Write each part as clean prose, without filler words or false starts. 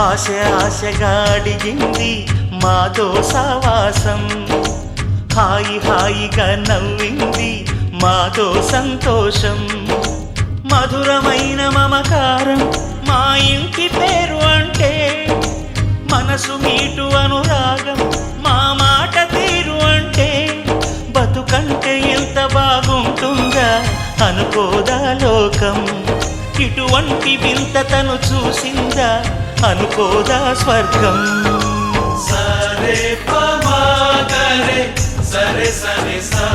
ఆశ ఆశగా అడిగింది మాతో సావాసం, హాయి హాయిగా నవ్వింది మాతో సంతోషం. మధురమైన మమకారం మా ఇంటి పేరు అంటే, మనసు మీటు అనురాగం మా మాట తీరు అంటే, బతుకంటే ఎంత బాగుంటుందా అనుకోదా లోకం. ఇటువంటి వింత తను చూసిందా అనుకోదా స్వర్గం. సరే పమాగరే సరే సరే సా.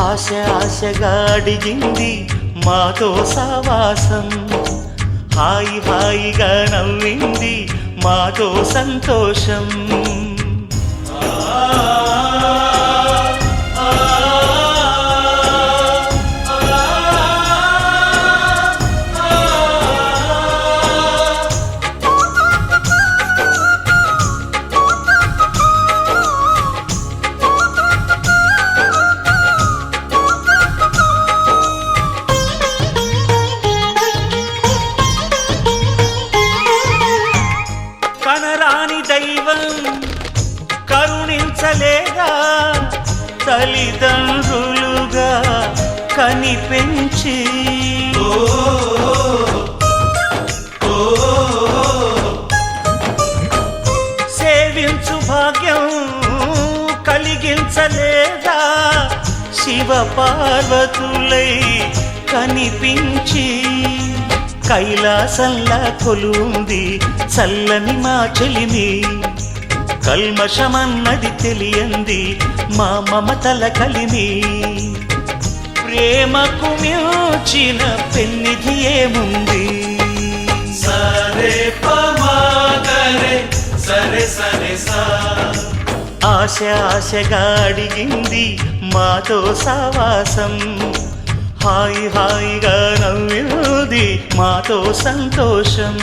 ఆశ ఆశగా అడిగింది మాతో సావాసం, హాయి హాయిగా నవ్వింది మాతో సంతోషం. కనరాని దైవం కరుణించలేదా, తల్లిదండ్రులుగా కనిపెంచి సేవించు భాగ్యం కలిగించలేదా, శివ పార్వతులై కనిపించి. కైలాసంలా కొలుంది చల్లని మా చెలిమి, కల్మషమన్నది తెలియంది మా మమతల కలిమి. ప్రేమకు మించిన పెన్నిధి ఏముంది. సరే పమాగరే సరే సరే సా. ఆశ ఆశగా అడిగింది మాతో సావాసం, హాయి హాయిగా నవ్వింది మాతో సంతోషం.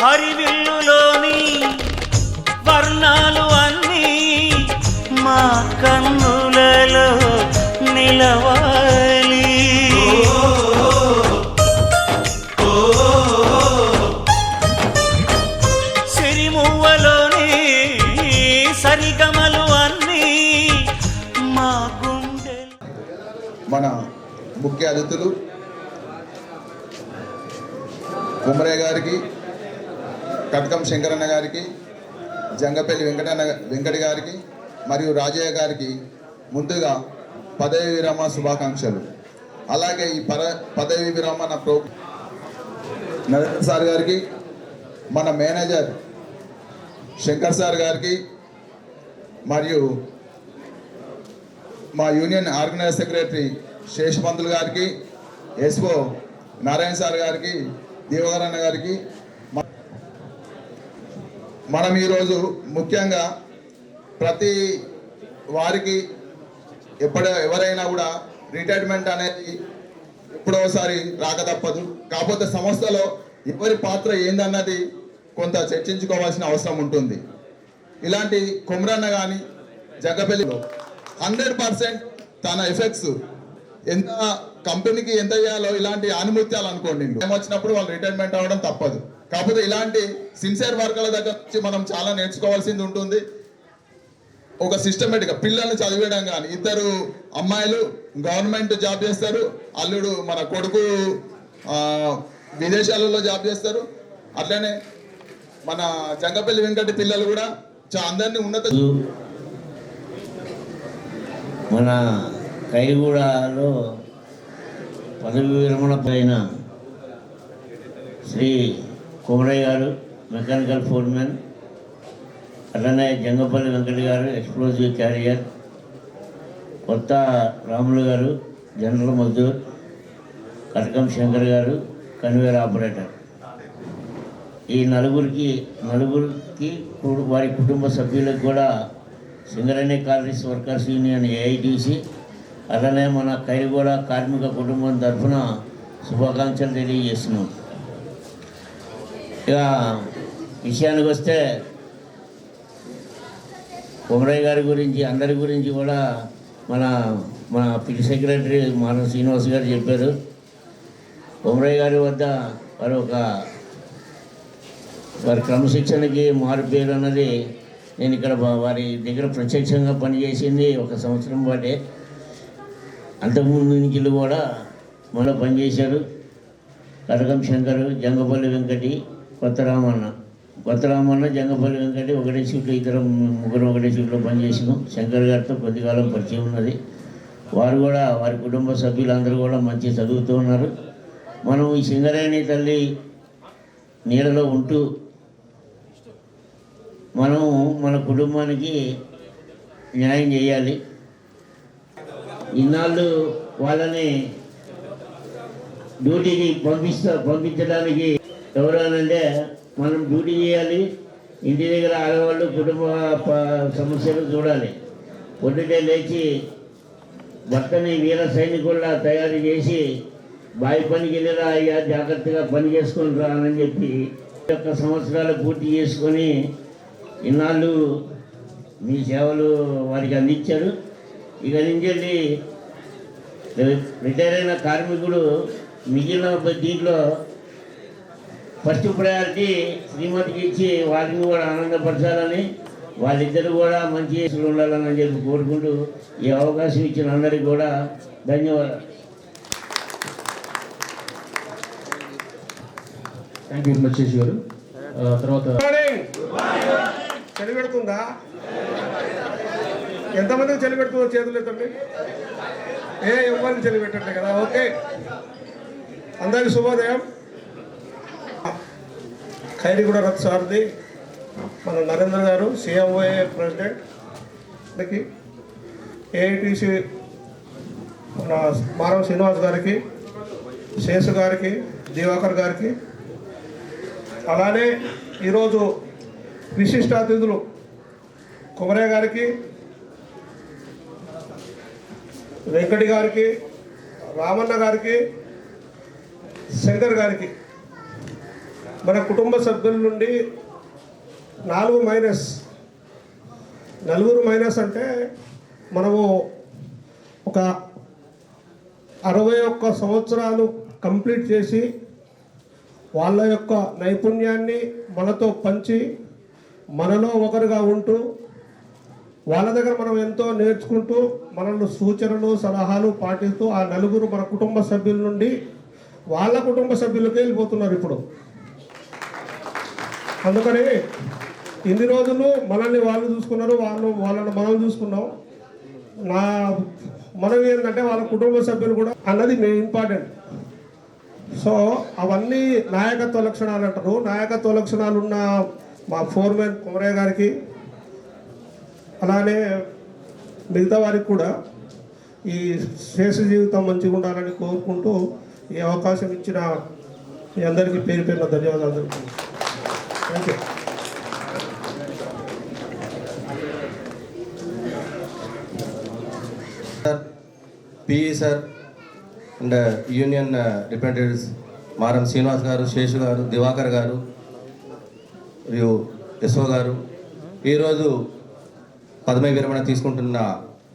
హరివిల్లులోని వర్ణాలు అన్నీ మా కన్నులలో నిలవాలి. సిరిమువ్వలోని సరిగమలు అన్నీ మా గుండె. మన ముఖ్య అతిథులు కుమరయ్య గారికి, కటకం శంకరన్న గారికి, జంగపల్లి వెంకట గారికి మరియు రాజయ్య గారికి ముందుగా పదవి విరమణ శుభాకాంక్షలు. అలాగే ఈ పదవి విరమణ నరేంద్ర సార్ గారికి, మన మేనేజర్ శంకర్ సార్ గారికి, మరియు మా యూనియన్ ఆర్గనైజ్ సెక్రటరీ శేషపంతులు గారికి, ఎస్ఓ నారాయణ సార్ గారికి, దేవగారన్న గారికి. మనం ఈరోజు ముఖ్యంగా ప్రతి వారికి ఎవరైనా కూడా రిటైర్మెంట్ అనేది ఎప్పుడోసారి రాక తప్పదు. కాకపోతే సంస్థలో ఎవరి పాత్ర ఏందన్నది కొంత చర్చించుకోవాల్సిన అవసరం ఉంటుంది. ఇలాంటి కుమరన్న కానీ జగ్గపల్లిలో 100% తన ఎఫెక్ట్స్ ఎంత కంపెనీకి ఎంత చేయాలో ఇలాంటి ఆనుమత్యాలు అనుకోండి. వచ్చినప్పుడు వాళ్ళు రిటైర్మెంట్ అవ్వడం తప్పదు. కాకపోతే ఇలాంటి సిన్సియర్ వర్కర్ల దగ్గర నుంచి మనం చాలా నేర్చుకోవాల్సింది ఉంటుంది. ఒక సిస్టమేటిక్గా పిల్లల్ని చదివేయడం కానీ, ఇద్దరు అమ్మాయిలు గవర్నమెంట్ జాబ్ చేస్తారు, అల్లుడు మన కొడుకు విదేశాలలో జాబ్ చేస్తారు. అట్లనే మన జంగపల్లి వెంకటి పిల్లలు కూడా అందరినీ ఉన్నత. మన కైగూడలో పదవి విరమణ పైన శ్రీ కుమరయ్య గారు మెకానికల్ ఫోర్మెన్, అట్లనే జంగపల్లి వెంకట గారు ఎక్స్ప్లోజివ్ క్యారియర్, కొత్త రాములు గారు జనరల్ మజ్దూర్, కటకం శంకర్ గారు కన్వేర్ ఆపరేటర్. ఈ నలుగురికి వారి కుటుంబ సభ్యులకు కూడా Singareni colonies workers union AITC, అలానే మన ఖైరుగూడ కార్మిక కుటుంబం తరఫున శుభాకాంక్షలు తెలియజేస్తున్నాం. ఇక విషయానికి వస్తే కొమరయ్య గారి గురించి, అందరి గురించి కూడా మన పిటి సెక్రటరీ మానవ శ్రీనివాస్ గారు చెప్పారు. కొమరయ్య గారి వద్ద వారి క్రమశిక్షణకి మారుపేరు అన్నది నేను ఇక్కడ వారి దగ్గర ప్రత్యక్షంగా పనిచేసింది 1 సంవత్సరం పాటే. అంతకుముందు నుంచి కూడా మనలో పనిచేశారు. కటకం శంకరు, జంగపల్లి వెంకటి, కొత్త రామన్న, జంగపల్లి వెంకటి ఒకటే షిఫ్ట్లో, ముగ్గురు ఒకటే షిఫ్ట్లో పనిచేసినాం. శంకర్ గారితో కొద్దికాలం పరిచయం ఉన్నది. వారు కూడా, వారి కుటుంబ సభ్యులందరూ కూడా మంచి చదువుతూ ఉన్నారు. మనం ఈ సింగరేణి తల్లి నీడలో ఉంటూ మనం మన కుటుంబానికి న్యాయం చేయాలి. ఇన్నాళ్ళు వాళ్ళని డ్యూటీకి పంపించడానికి ఎవరనంటే మనం డ్యూటీ చేయాలి, ఇంటి దగ్గర ఆడవాళ్ళు కుటుంబ సమస్యలు చూడాలి. పొద్దుటే లేచి భర్తని వీర సైనికుల్లా తయారు చేసి బావి పనికి వెళ్ళిరా అయ్యా, జాగ్రత్తగా పని చేసుకొని రా అని చెప్పి 1 సంవత్సరాలు పూర్తి చేసుకొని ఇన్నాళ్ళు మీ సేవలు వారికి అందించారు. ఇక నుంచి రిటైర్ అయిన కార్మికుడు మిగిలిన దీంట్లో ఫస్ట్ ప్రయారిటీ శ్రీమతికి ఇచ్చి వారిని కూడా ఆనందపరచాలని, వాళ్ళిద్దరు కూడా మంచి చేతులు ఉండాలని చెప్పి కోరుకుంటూ ఈ అవకాశం ఇచ్చిన అందరికీ కూడా ధన్యవాదాలు. థ్యాంక్ యూ మచ్చేష్ గారు. తర్వాత చలి పెడుతుందా? ఎంతమందికి చలి పెడుతుందో చేతులు ఎత్తండి. ఎవరిని చలి పెట్టట్లే కదా. ఓకే, అందరికి శుభోదయం. ఖైరీగూడ రథ సారథి మన నరేంద్ర గారు, సిఎంఓఏ ప్రెసిడెంట్కి, ఏఐటీసీ మన మానవ శ్రీనివాస్ గారికి, శేషు గారికి, దివాకర్ గారికి, అలానే ఈరోజు విశిష్ట అతిథులు కొమరయ్య గారికి, వెంకటి గారికి, రామన్న గారికి, శంకర్ గారికి, మన కుటుంబ సభ్యుల నుండి 4 మైనస్, నలుగురు మైనస్ అంటే మనము ఒక 61 సంవత్సరాలు కంప్లీట్ చేసి వాళ్ళ యొక్క నైపుణ్యాన్ని మనతో పంచి మనలో ఒకరుగా ఉంటూ వాళ్ళ దగ్గర మనం ఎంతో నేర్చుకుంటూ మనల్ని సూచనలు సలహాలు పాటిస్తూ ఆ నలుగురు మన కుటుంబ సభ్యుల నుండి వాళ్ళ కుటుంబ సభ్యులకే వెళ్ళిపోతున్నారు ఇప్పుడు. అందుకని ఇన్ని రోజులు మనల్ని వాళ్ళు చూసుకున్నారు, వాళ్ళని మనం చూసుకున్నాం. మనవి ఏంటంటే వాళ్ళ కుటుంబ సభ్యులు కూడా అన్నది ఇంపార్టెంట్. సో అవన్నీ నాయకత్వ లక్షణాలు అంటారు. నాయకత్వ లక్షణాలు ఉన్న మా ఫోర్మెన్ కొమరయ్య గారికి, అలానే మిగతా వారికి కూడా ఈ శేష జీవితం మంచిగా ఉండాలని కోరుకుంటూ ఈ అవకాశం ఇచ్చిన మీ అందరికీ పేరు పేరున ధన్యవాదాలు. Thank you. PE sir and union representatives మారం శ్రీనివాస్ గారు, శేషు గారు, దివాకర్ గారు మరియు యశ్వ గారు, ఈరోజు పదవి విరమణ తీసుకుంటున్న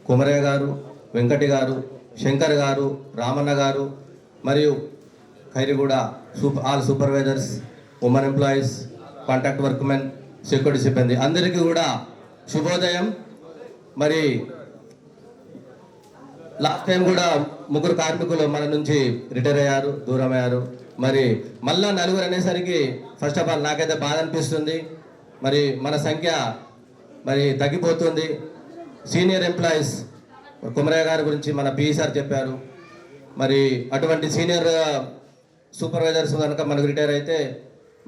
కొమరయ్య గారు, వెంకటి గారు, శంకర్ గారు, రామన్న గారు మరియు Khairiguda all supervisors, women employees, contract workmen, security సిబ్బంది అందరికీ కూడా శుభోదయం. మరి లాస్ట్ టైం కూడా 3 కార్మికులు మన నుంచి రిటైర్ అయ్యారు, దూరం అయ్యారు. మరి మళ్ళా 4 అనేసరికి ఫస్ట్ ఆఫ్ ఆల్ నాకైతే బాధ అనిపిస్తుంది. మరి మన సంఖ్య మరి తగ్గిపోతుంది. సీనియర్ ఎంప్లాయీస్ కొమరయ్య గారి గురించి మన పిఈ సార్ చెప్పారు. మరి అటువంటి సీనియర్ సూపర్వైజర్స్ కనుక మనకు రిటైర్ అయితే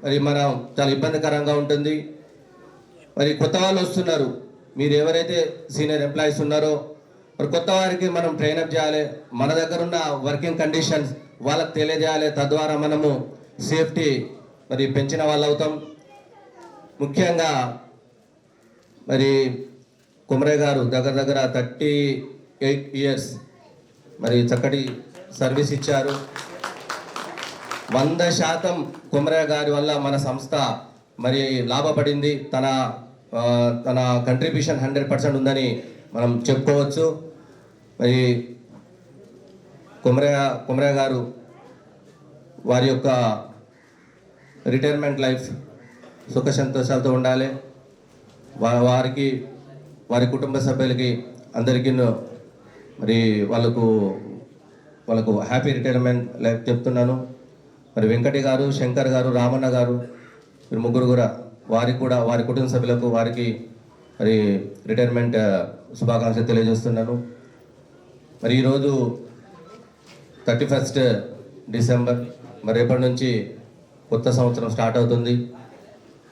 మరి మనం చాలా ఇబ్బందికరంగా ఉంటుంది. మరి కొత్త వాళ్ళు వస్తున్నారు. మీరు ఎవరైతే సీనియర్ ఎంప్లాయీస్ ఉన్నారో మరి కొత్త వారికి మనం ట్రైనప్ చేయాలి, మన దగ్గర ఉన్న వర్కింగ్ కండిషన్స్ వాళ్ళకి తెలియజేయాలి. తద్వారా మనము సేఫ్టీ మరి పెంచిన వాళ్ళు అవుతాం. ముఖ్యంగా మరి కుమరే గారు దగ్గర దగ్గర 38 ఇయర్స్ మరి చక్కటి సర్వీస్ ఇచ్చారు. 100% కుమరే గారి వల్ల మన సంస్థ మరి లాభపడింది. తన కంట్రిబ్యూషన్ 100% ఉందని మనం చెప్పుకోవచ్చు. మరి కుమరే గారు వారి యొక్క రిటైర్మెంట్ లైఫ్ సుఖ సంతోషాలతో ఉండాలి. వారికి వారి కుటుంబ సభ్యులకి అందరికీ మరి వాళ్ళకు హ్యాపీ రిటైర్మెంట్ లైఫ్ చెప్తున్నాను. మరి వెంకటి గారు, శంకర్ గారు, రామన్న గారు మీరు ముగ్గురు కూడా వారి కుటుంబ సభ్యులకు వారికి మరి రిటైర్మెంట్ శుభాకాంక్షలు తెలియజేస్తున్నాను. మరి ఈరోజు 31 డిసెంబర్, మరి రేపటి నుంచి కొత్త సంవత్సరం స్టార్ట్ అవుతుంది.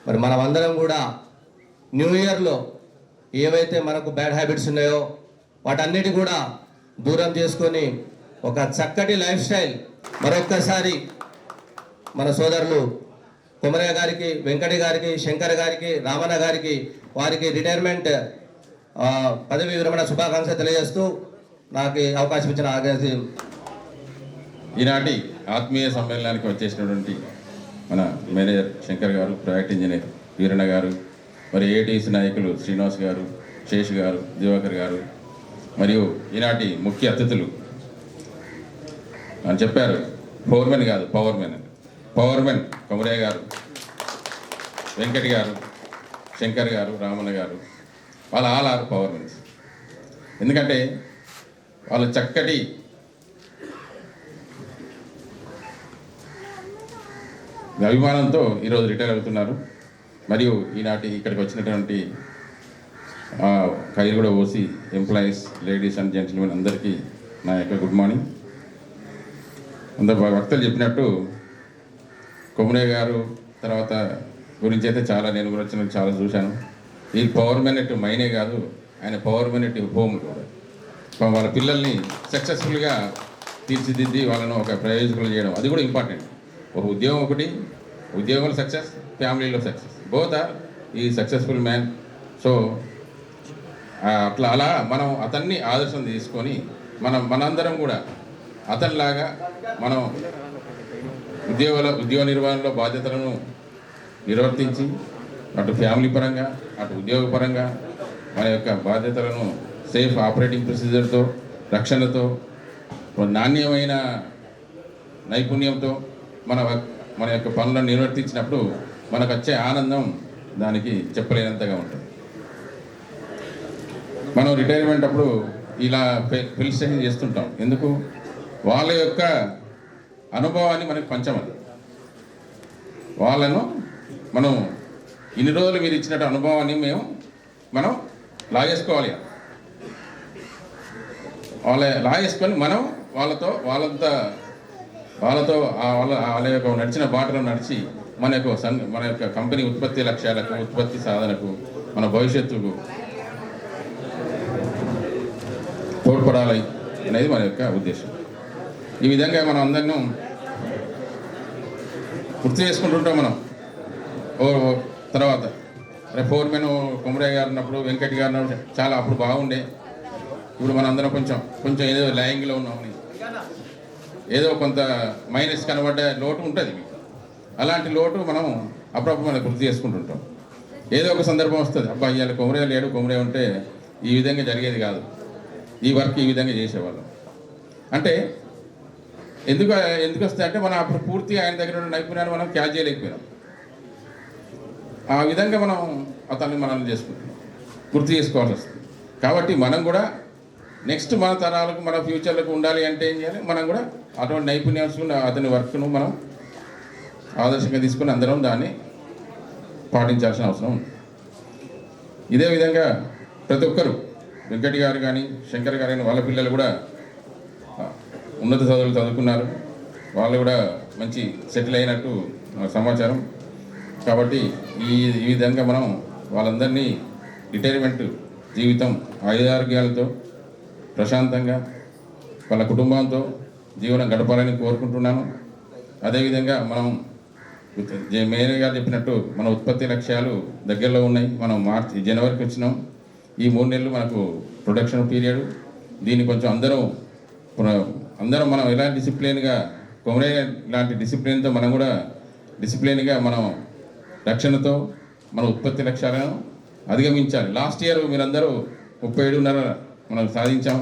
మరి మనం అందరం కూడా న్యూ ఇయర్లో ఏవైతే మనకు బ్యాడ్ హ్యాబిట్స్ ఉన్నాయో వాటన్నిటి కూడా దూరం చేసుకొని ఒక చక్కటి లైఫ్ స్టైల్ మరొక్కసారి మన సోదరులు కుమరయ్య గారికి, వెంకటి గారికి, శంకర్ గారికి, రామన్న గారికి వారికి రిటైర్మెంట్ పదవి విరమణ శుభాకాంక్షలు తెలియజేస్తూ నాకు అవకాశం ఇచ్చిన ఈనాటి ఆత్మీయ సమ్మేళనానికి వచ్చేసినటువంటి మన మేనేజర్ శంకర్ గారు, ప్రాజెక్ట్ ఇంజనీర్ వీరన్న గారు, మరి ఏటీసీ నాయకులు శ్రీనివాస్ గారు, శేష్ గారు, దివాకర్ గారు, మరియు ఈనాటి ముఖ్య అతిథులు అని చెప్పారు. పవర్మెన్ కాదు, పవర్మెన్ కుమరయ్య గారు, వెంకటి గారు, శంకర్ గారు, రామన్న గారు, వాళ్ళ ఆల్ ఆర్ పవర్మెన్స్. ఎందుకంటే వాళ్ళు చక్కటి అభిమానంతో ఈరోజు రిటైర్ అవుతున్నారు. మరియు ఈనాటి ఇక్కడికి వచ్చినటువంటి Khairuguda OC employees, ladies and gentlemen అందరికీ నా యొక్క గుడ్ మార్నింగ్. అందరు వక్తలు చెప్పినట్టు కుమరయ్య గారు తర్వాత గురించి అయితే నేను కూడా వచ్చిన చాలా చూశాను. ఈ పవర్ మినిట్ మైనే కాదు, ఆయన పవర్ మినిట్ హోమ్ కూడా. వాళ్ళ పిల్లల్ని సక్సెస్ఫుల్గా తీర్చిదిద్ది వాళ్ళను ఒక ప్రయోజకులు చేయడం, అది కూడా ఇంపార్టెంట్. ఒక ఉద్యోగం ఒకటి, ఉద్యోగంలో సక్సెస్, ఫ్యామిలీలో సక్సెస్, బోత్ ఆర్ ఈ సక్సెస్ఫుల్ మ్యాన్. సో అలా మనం అతన్ని ఆదర్శం తీసుకొని మనందరం కూడా అతనిలాగా మనం ఉద్యోగ నిర్వహణలో బాధ్యతలను నిర్వర్తించి అటు ఫ్యామిలీ పరంగా అటు ఉద్యోగ పరంగా మన యొక్క బాధ్యతలను సేఫ్ ఆపరేటింగ్ ప్రొసీజర్తో, రక్షణతో, నాణ్యమైన నైపుణ్యంతో మన యొక్క పనులను నిర్వర్తించినప్పుడు మనకు వచ్చే ఆనందం దానికి చెప్పలేనంతగా ఉంటుంది. మనం రిటైర్మెంట్ అప్పుడు ఇలా ఫెలిసిటేషన్ చేస్తుంటాం. ఎందుకు? వాళ్ళ యొక్క అనుభవాన్ని మనకు పంచమని, వాళ్ళను మనం ఇన్ని రోజులు మీరు ఇచ్చినట్టు అనుభవాన్ని మనం లాగేసుకోవాలి. లాగేసుకొని మనం వాళ్ళ యొక్క నడిచిన బాటలో నడిచి మన యొక్క కంపెనీ ఉత్పత్తి లక్ష్యాలకు, ఉత్పత్తి సాధనకు, మన భవిష్యత్తుకు తోడ్పడాలి అనేది మన యొక్క ఉద్దేశం. ఈ విధంగా మనం అందరినీ గుర్తు చేసుకుంటుంటాం. మనం తర్వాత ఫోర్మెన్ కుమరయ్య గారు ఉన్నప్పుడు, వెంకటి గారు ఉన్నప్పుడు చాలా అప్పుడు బాగుండే. ఇప్పుడు మన అందరం కొంచెం ఏదో లయాంగ్లో ఉన్నామని, ఏదో కొంత మైనస్ కనబడ్డ లోటు ఉంటుంది మీకు. అలాంటి లోటు మనం అప్పుడప్పుడు మనం గుర్తు చేసుకుంటుంటాం. ఏదో ఒక సందర్భం వస్తుంది, అబ్బా ఇవాళ కుమరయ్య లేడు, కుమరయ్య ఉంటే ఈ విధంగా జరిగేది కాదు, ఈ వర్క్ ఈ విధంగా చేసేవాళ్ళం. అంటే ఎందుకు వస్తాయి అంటే మనం అప్పుడు పూర్తిగా ఆయన దగ్గర ఉన్న నైపుణ్యాన్ని మనం క్యాచ్ చేయలేకపోయినాం. ఆ విధంగా మనల్ని గుర్తు చేసుకోవాల్సి వస్తుంది. కాబట్టి మనం కూడా నెక్స్ట్ మన తరాలకు, మన ఫ్యూచర్లకు ఉండాలి అంటే ఏం చేయాలి? మనం కూడా అటువంటి నైపుణ్యాలు అతని వర్క్ను మనం ఆదర్శంగా తీసుకుని అందరం దాన్ని పాటించాల్సిన అవసరం ఉంది. ఇదే విధంగా ప్రతి ఒక్కరు, వెంకటి గారు కానీ, శంకర్ గారు కానీ, వాళ్ళ పిల్లలు కూడా ఉన్నత చదువులు చదువుకున్నారు. వాళ్ళు కూడా మంచి సెటిల్ అయినట్టు సమాచారం. కాబట్టి ఈ విధంగా మనం వాళ్ళందరినీ రిటైర్మెంట్ జీవితం ఆయురారోగ్యాలతో ప్రశాంతంగా వాళ్ళ కుటుంబంతో జీవనం గడపాలని కోరుకుంటున్నాను. అదేవిధంగా మనం మేయర్ గారు చెప్పినట్టు మన ఉత్పత్తి లక్ష్యాలు దగ్గరలో ఉన్నాయి. మనం జనవరికి వచ్చినాం. ఈ 3 నెలలు మనకు ప్రొడక్షన్ పీరియడ్. దీన్ని కొంచెం అందరం మనం ఎలా డిసిప్లిన్గా కొమరయ్య లాంటి డిసిప్లిన్తో మనం కూడా డిసిప్లిన్గా మనం రక్షణతో మన ఉత్పత్తి లక్ష్యాలను అధిగమించాలి. లాస్ట్ ఇయర్ మీరందరూ 37.5 మనం సాధించాం.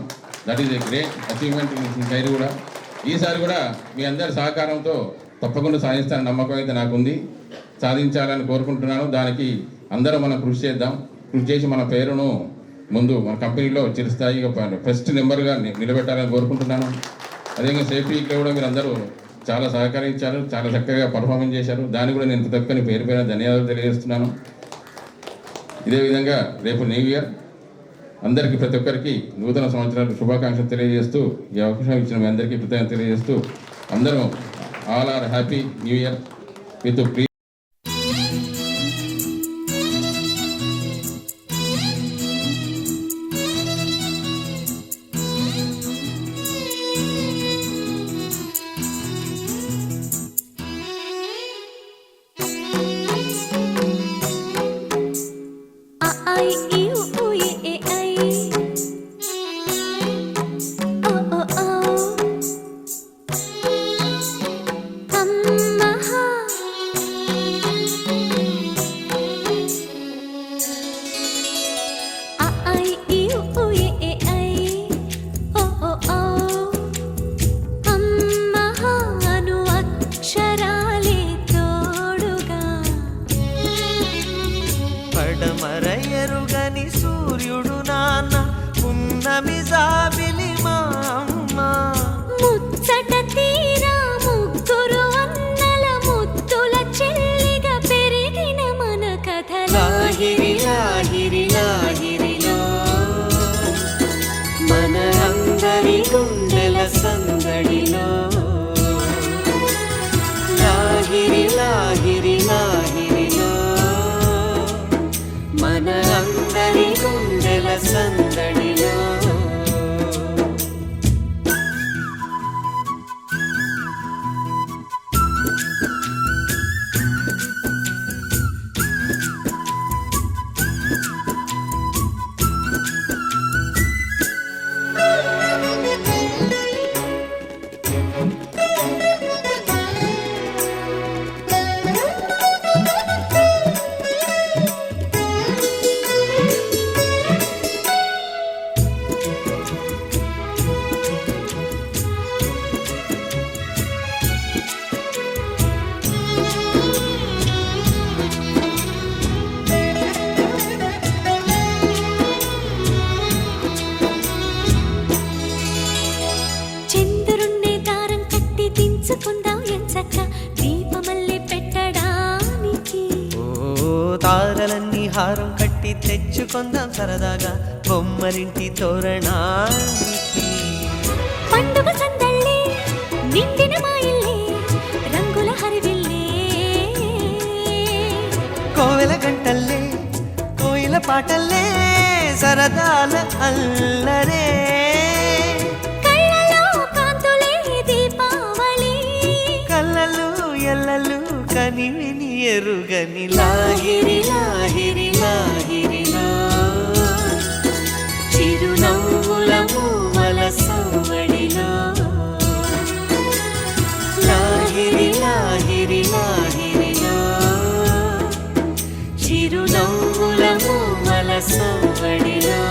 That is a great achievement in side కూడా. ఈసారి కూడా మీ అందరి సహకారంతో తప్పకుండా సాధిస్తానని నమ్మకం అయితే నాకుంది. సాధించాలని కోరుకుంటున్నాను. దానికి అందరం మనం కృషి చేద్దాం. కృషి చేసి మన పేరును ముందు మన కంపెనీలో చిరుస్థాయిగా ఫస్ట్ నెంబర్గా నిలబెట్టాలని కోరుకుంటున్నాను. అదేవిధంగా సేఫ్టీలో కూడా మీరు అందరూ చాలా సహకరించారు, చాలా చక్కగా పర్ఫార్మెన్స్ చేశారు. దాన్ని కూడా నేను ప్రతి ఒక్కరిని పేరు పేరున ధన్యవాదాలు తెలియజేస్తున్నాను. ఇదే విధంగా రేపు న్యూ ఇయర్ అందరికీ ప్రతి ఒక్కరికి నూతన సంవత్సరాలు శుభాకాంక్షలు తెలియజేస్తూ ఈ అవకాశం ఇచ్చిన మీ అందరికీ కృతజ్ఞతలు తెలియజేస్తూ అందరం all are happy new year with ప్రీ. పడమరయరుగని సూర్యుడు నాన్న పున్నమి జాబిలి మా అమ్మ ముచ్చట తీరా ముగ్గురు అన్నల ముద్దుల చెల్లిగా పెరిగిన మన కథ లాహిరి లాహిరి లాహిరిలో మన అందరి గుండెల సందడిలో లాహిరి లాహిరి లాహిరిలో మన అందరి గుండెల సందడిలో. తారలన్నీ హారం కట్టి తెచ్చుకుందాం సరదాగా బొమ్మరింటి తోరణానికి. పండుగ సందళ్ళే నిండిన మా ఇల్లే రంగుల హరివిల్లే కోవెల గంటల్లే కోయిల పాటల్లే సరదాల అల్లరే కళ్ళలో కాంతులే దీపావళి కళ్ళలు ఎల్లలు కనివిని ఎరుగని లాహిరి లాహిరి లాహిరిలో చిరునవ్వుల మూవల సవ్వడిలో లాహిరి లాహిరి లాహిరిలో చిరునవ్వుల మూవల సవ్వడిలో.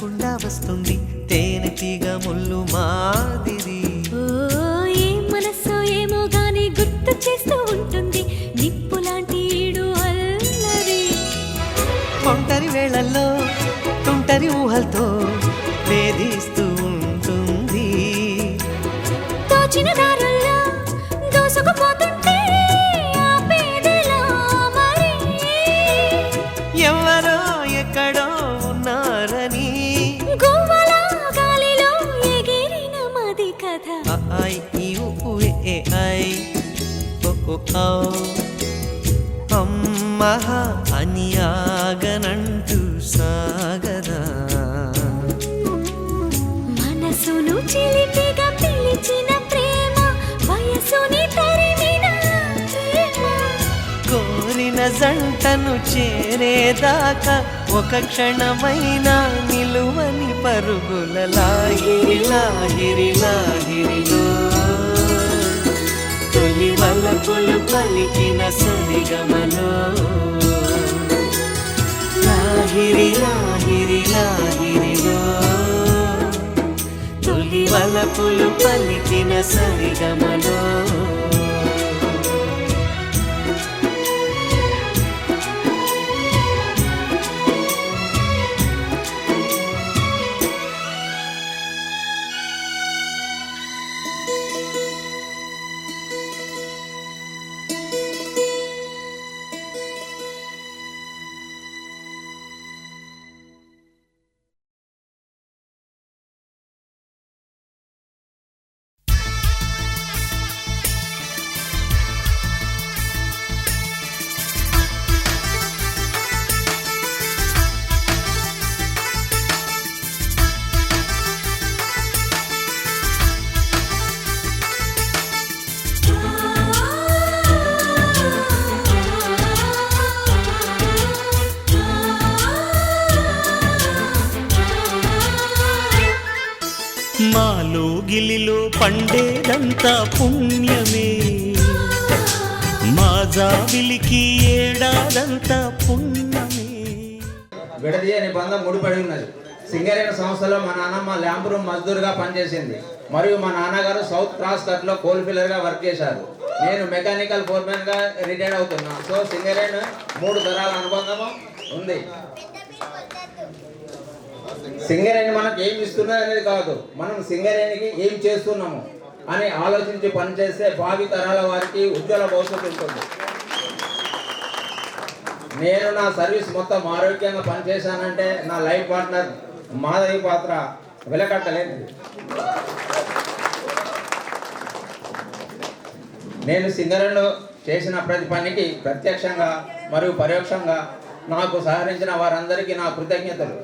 తప్పకుండా వస్తుంది తేనెటీగ ముళ్ళు మాదిరి. ఓ ఏ మనసో ఏమో గాని గుర్తు చేస్తూ ఉంటుంది నిప్పు లాంటి ఈడు అల్లరి. ఒంటరి వేళల్లో తుంటరి ఊహలతో వేధిస్తూ ఉంటుంది. తోచిన దారుల్లో దూసుకుపోతుంటే ఆపేదెలా మరి. ఎవరో ఎక్కడో ఉన్నారని గువ్వల గాలిలో ఎగిరిన మది కథ. ఐ ఈ ఉ ఏ ఐ ఓ ఓ ఔ అమ్మహ అని ఆగనంటూ సాగదా. మనసును చిలిపిగా పిలిచిన ప్రేమ వయసుని తరిమిన ప్రేమ. కోరిన జంటను చేరేదాకా ఒక క్షణమైన నిలువని పరుగుల లాహిరి లాహిరి లాహిరిలో తొలి వలపులు పలికిన సరిగమలో. లాహిరి లాహిరి లాహిరిలో తొలి వలపులు పలికిన సరిగమలో. మాలో గిలిలో పండేదంతా పుణ్యమే, మా జాబిలికి ఏడాదంతా పుణ్యమే. విడదీయని బంధం ముడిపడి ఉన్నది. సింగరేణి సంస్థలో మా నాన్నమ్మ ల్యాంప్ రూమ్ మజ్దూర్గా పనిచేసింది మరియు మా నాన్నగారు సౌత్ క్రాస్ కట్లో కోల్ ఫిల్లర్గా వర్క్ చేశారు. నేను మెకానికల్ ఫోర్మెన్గా రిటైర్డ్ అవుతున్నా. సో సింగరేణి 3 తరాల అనుబంధం ఉంది. సింగరేణి మనకు ఏం ఇస్తున్నది అనేది కాదు, మనం సింగరేణికి ఏం చేస్తున్నాము అని ఆలోచించి పనిచేస్తే భావి తరాల వారికి ఉజ్వల భవిష్యత్తు ఉంటుంది. నేను నా సర్వీస్ మొత్తం ఆరోగ్యంగా పనిచేశానంటే నా లైఫ్ పార్ట్నర్ మాధవి పాత్ర వెలకట్టలేదు. నేను సింగరేణిలో చేసిన ప్రతి పనికి ప్రత్యక్షంగా మరియు పరోక్షంగా నాకు సహకరించిన వారందరికీ నా కృతజ్ఞతలు.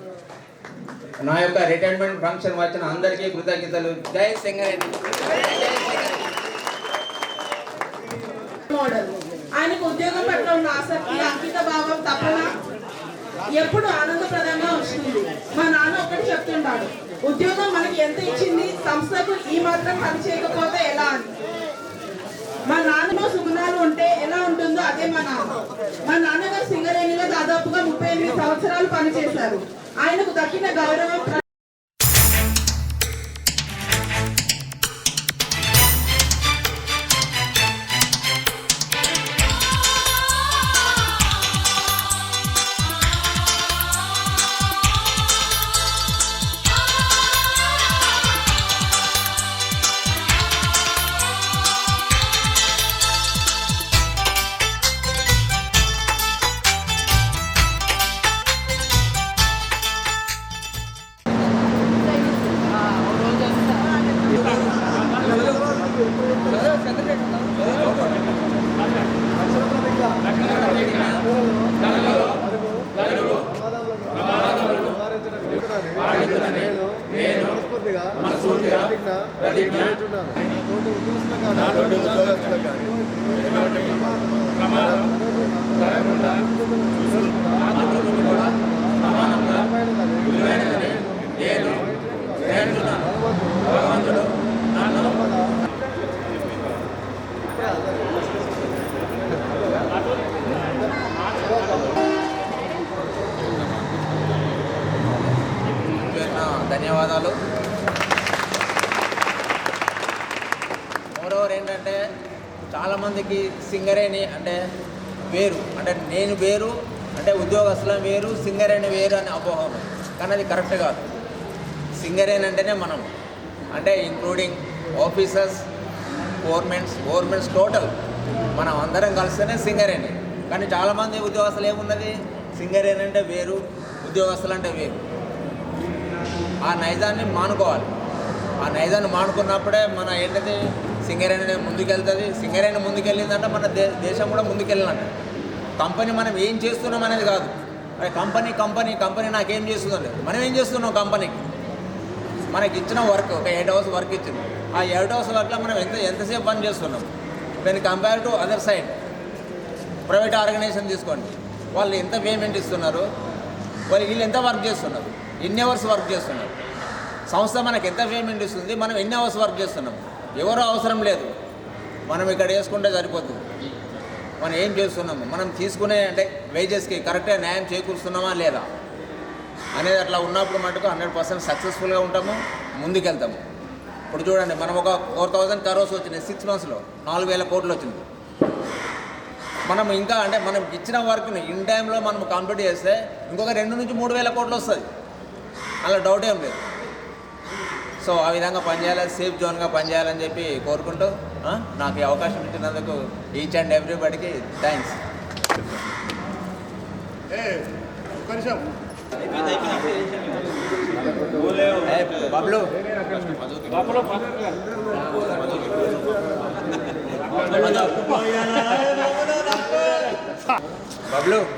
నా యొక్క రిటైర్మెంట్ ఫంక్షన్ వచ్చిన అందరికీ కృతజ్ఞతలు. జై సింగరేణి. ఆయనకు ఉద్యోగం పట్ల ఉన్న ఆసక్తి, అంకిత భావం, తపన ఎప్పుడు ఆనందప్రదంగా వస్తుంది. మా నాన్న ఒకటి చెప్తుంటాడు, ఉద్యోగం మనకి ఎంత ఇచ్చింది, సంస్థకు ఈ మాత్రం పని చేయకపోతే ఎలా అని. మా నాన్నలో సుగుణాలు ఉంటే ఎలా ఉంటుందో అదే మా నాన్న. మా నాన్నగారు సింగరేణిలో దాదాపుగా 38 సంవత్సరాలు పనిచేశారు. ఆయనకు దక్కిన గౌరవం చాలామందికి సింగరేణి అంటే వేరు, అంటే నేను వేరు, అంటే ఉద్యోగస్తులం వేరు, సింగరేణి వేరు అని అపోహం. కానీ అది కరెక్ట్ కాదు. సింగరేణి అంటేనే మనం, అంటే ఇంక్లూడింగ్ ఆఫీసర్స్, గవర్నమెంట్స్ టోటల్ మనం అందరం కలిస్తేనే సింగరేణి. కానీ చాలామంది ఉద్యోగస్తులు ఏమున్నది, సింగరేణి అంటే వేరు, ఉద్యోగస్తులు అంటే వేరు. ఆ నైజాన్ని మానుకోవాలి. ఆ నైజాన్ని మానుకున్నప్పుడే మన ఏంటది సింగరేణి ముందుకెళ్తుంది. సింగరేణి ముందుకెళ్ళిందంటే మన దేశం కూడా ముందుకెళ్ళినట్టు. కంపెనీ మనం ఏం చేస్తున్నాం అనేది కాదు, అరే కంపెనీ నాకేం చేస్తుందండి, మనం ఏం చేస్తున్నాం కంపెనీకి. మనకి ఇచ్చిన వర్క్ ఒక 8 hours వర్క్ ఇచ్చింది. ఆ 8 hours వర్క్లో మనం ఎంతసేపు పని చేస్తున్నాం. Then compare to other side private organization తీసుకోండి, వాళ్ళు ఎంత పేమెంట్ ఇస్తున్నారు, వీళ్ళు ఎంత వర్క్ చేస్తున్నారు, ఎన్ని అవర్స్ వర్క్ చేస్తున్నారు. సంస్థ మనకు ఎంత పేమెంట్ ఇస్తుంది, మనం ఎన్ని అవర్స్ వర్క్ చేస్తున్నాం. ఎవరో అవసరం లేదు, మనం ఇక్కడ వేసుకుంటే సరిపోతుంది. మనం ఏం చేస్తున్నాము, మనం తీసుకునే అంటే వేజెస్కి కరెక్ట్గా న్యాయం చేకూరుస్తున్నామా లేదా అనేది అట్లా ఉన్నప్పుడు మటుకు 100% సక్సెస్ఫుల్గా ఉంటాము, ముందుకెళ్తాము. ఇప్పుడు చూడండి, మనం ఒక 4000 crores వచ్చినాయి 6 monthsలో, 4000 కోట్లు వచ్చింది. మనం ఇంకా అంటే మనం ఇచ్చిన వర్క్ని ఇన్ టైంలో మనం కంప్లీట్ చేస్తే ఇంకొక 2 నుంచి 3,000 కోట్లు వస్తుంది, అలా డౌట్ ఏం లేదు. సో ఆ విధంగా పనిచేయాలి, సేఫ్ జోన్గా పనిచేయాలని చెప్పి కోరుకుంటూ నాకు ఈ అవకాశం ఇచ్చినందుకు ఈచ్ అండ్ ఎవ్రీబడికి థ్యాంక్స్. బబ్లు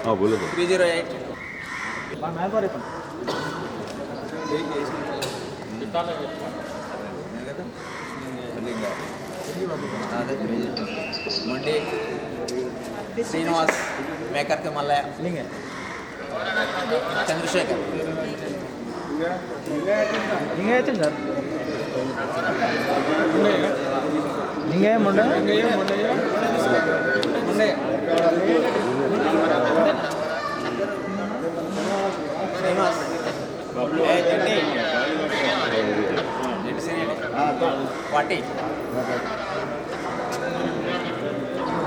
బబ్లు 308 మొండి శ్రీనివాస్, మేకర్కి మల్లయ్య, చంద్రశేఖర్. శ్రీనివాస్, వాటి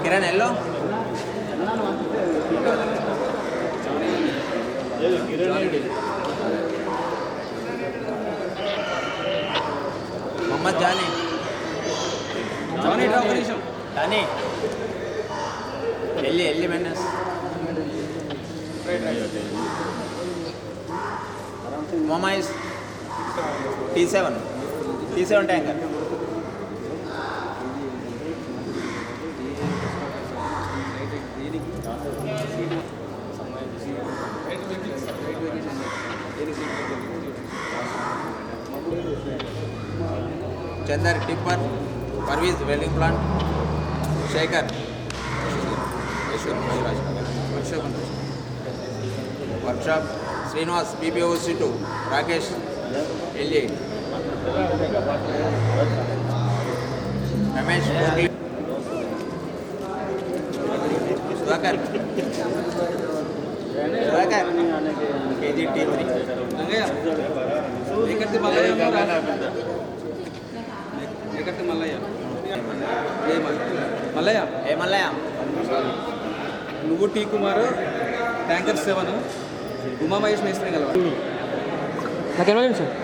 కిరణ్ ఎల్లో, మొహమ్మద్ జానీ, జానీ ఎల్లి మెన్నస్, మొమైస్ T7 tanker, Chandar tipper, Parvez welding plant, Shekar workshop, Srinivas BPOC2, Rakesh LA, Ramesh Sudhakar KG-T3, Mallaiah నువ్వు టీ కుమార్, ట్యాంకర్ 7, ఉమా మహేష్ మేస్త్రి కలవాలి. నాకేమైంది సార్?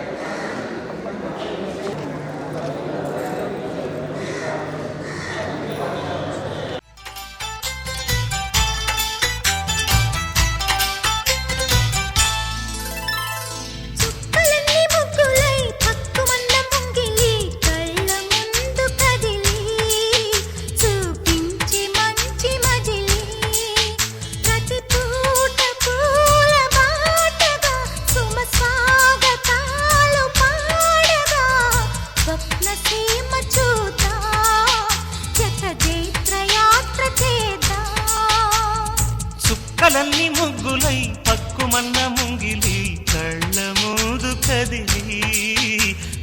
కలల్ని ముగ్గులై పక్కుమన్న ముంగిలి కళ్ళ మూదు కదిలి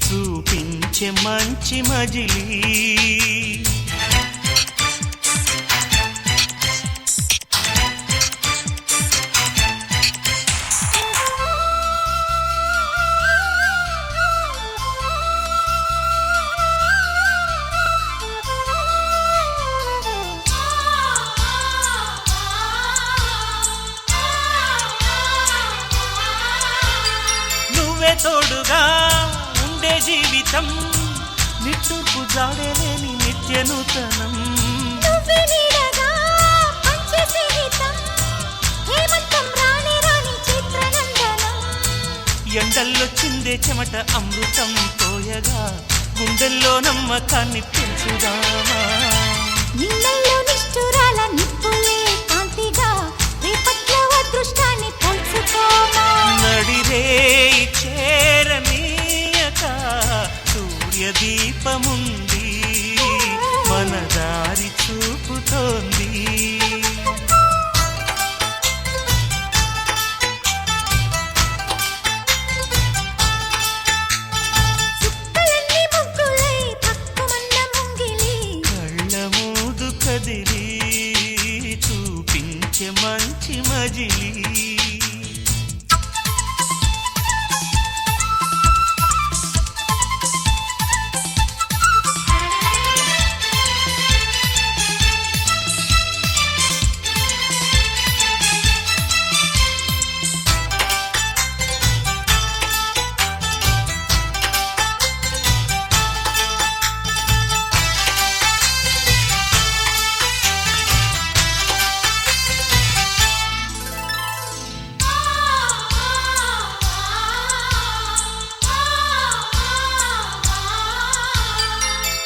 చూపించే మంచి మజిలీ. నిజముగా ఉండే జీవితం నిట్టూర్పు జాడలేని నిత్య నూతనం నువ్వే నీడగా పంచే స్నేహితం హేమంతం రాని రాని చిత్రనందనం ఎండల్లో చిందే చెమట అమృతం పోయగా గుండెల్లో నమ్మకాన్ని పెంచుదామా నిన్నల్లో నిష్ఠురాల నిప్పులే కాంతిగా రేపట్లో అదృష్టాన్ని పంచుకోమా నడిరే చేరనీయక సూర్యదీపముంది మన దారి చూపుతోంది చుక్కలన్నీ ముగ్గులై పక్కుమన్న ముంగిలి కళ్ళ మూదు కదిలి చూపించే మంచి మజిలీ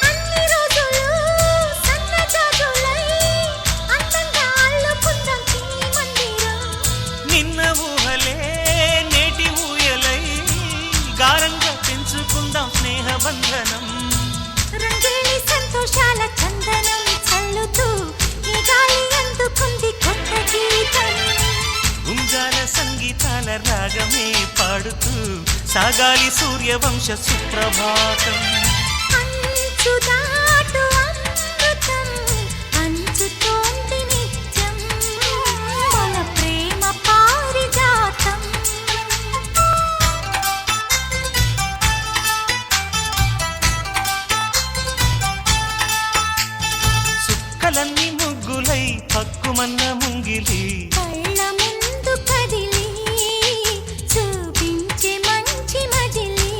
అన్ని రోజులు సన్నజాజులై అందంగా అల్లుకుందాం చిన్ని మందిరం నిన్న ఊహలే నేటి ఊయలై గారంగా పెంచుకుందాం స్నేహబంధనం రంగేలి సంతోషాల చందనం చల్లుతూ ఈ గాలి అందుకుంది కొత్త గీతం గుంజాల సంగీతాల రాగమే పాడుతూ సాగాలి సూర్యవంశ సుప్రభాతం అంచు దాటు అమృతం అంచుతోంది నిత్యం మన ప్రేమ పారిజాతం చుక్కలన్నీ ముగ్గులై పక్కుమన్న ముంగిలి కళ్ళ ముందు కదిలి చూపించే మంచి మజిలీ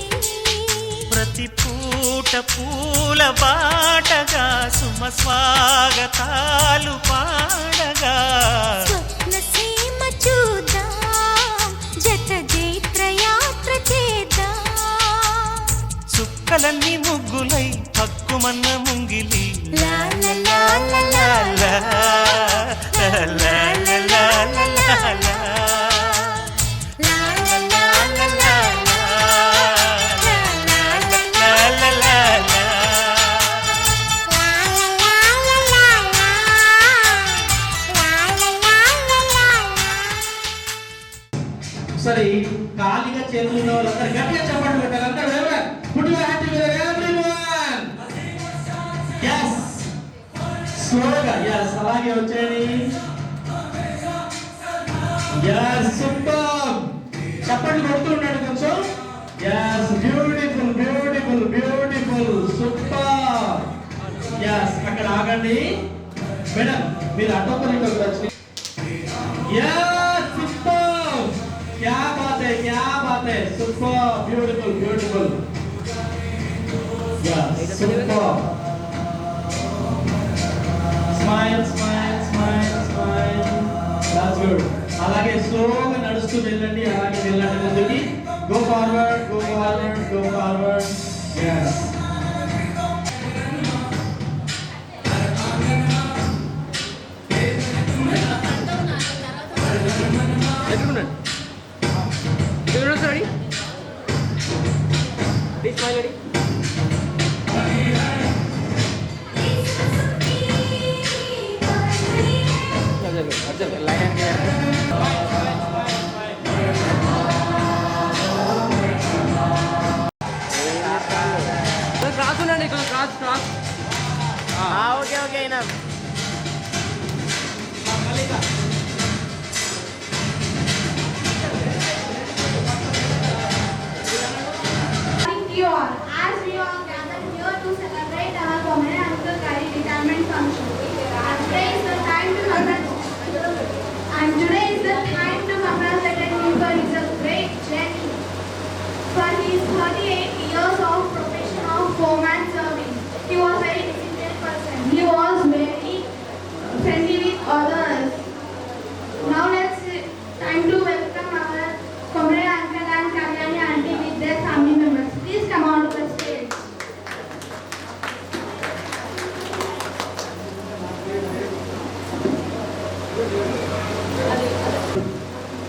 ప్రతి పూట పూల బాటగా సుమ స్వాగతాలు పాడగా స్వప్న సీమ చూద్దాం జత జైత్ర యాత్ర చేద్దాం చుక్కలన్నీ ముగ్గులై పక్కుమన్న ముంగిలి లా లా లా లా లా లా, లా, లా, లా, లా, లా, లా, లా. లా లా లా లా లా సరే ఖాళీగా చేతులు ఉన్న వాళ్ళందరూ గట్టిగా చెప్పండి పెట్టాలి అందరూ put your hand together everyone yes స్లోగా yes అలాగే వచ్చేయండి yes సూపర్ చెప్పండి కొడుతూ ఉండండి కొంచెం yes beautiful beautiful beautiful super yes అక్కడ ఆగండి మేడం మీరు అటోపని వచ్చి yes సూపర్ क्या बात है सुपर ब्यूटीफुल ब्यूटीफुल या super smile smile smile smile that's good అలాగే స్లోగా నడుస్తూ వెళ్ళండి అలాగే వెళ్ళండి ముందుకి go forward go forward go forward yes cross ఉండండి కొంచెం క్రాస్ క్రాస్ ఓకే ఓకే అయినా you all, as we all gather here to celebrate our permanent Uncle Kari retirement function. And today is the time to congratulate him for his great journey. For his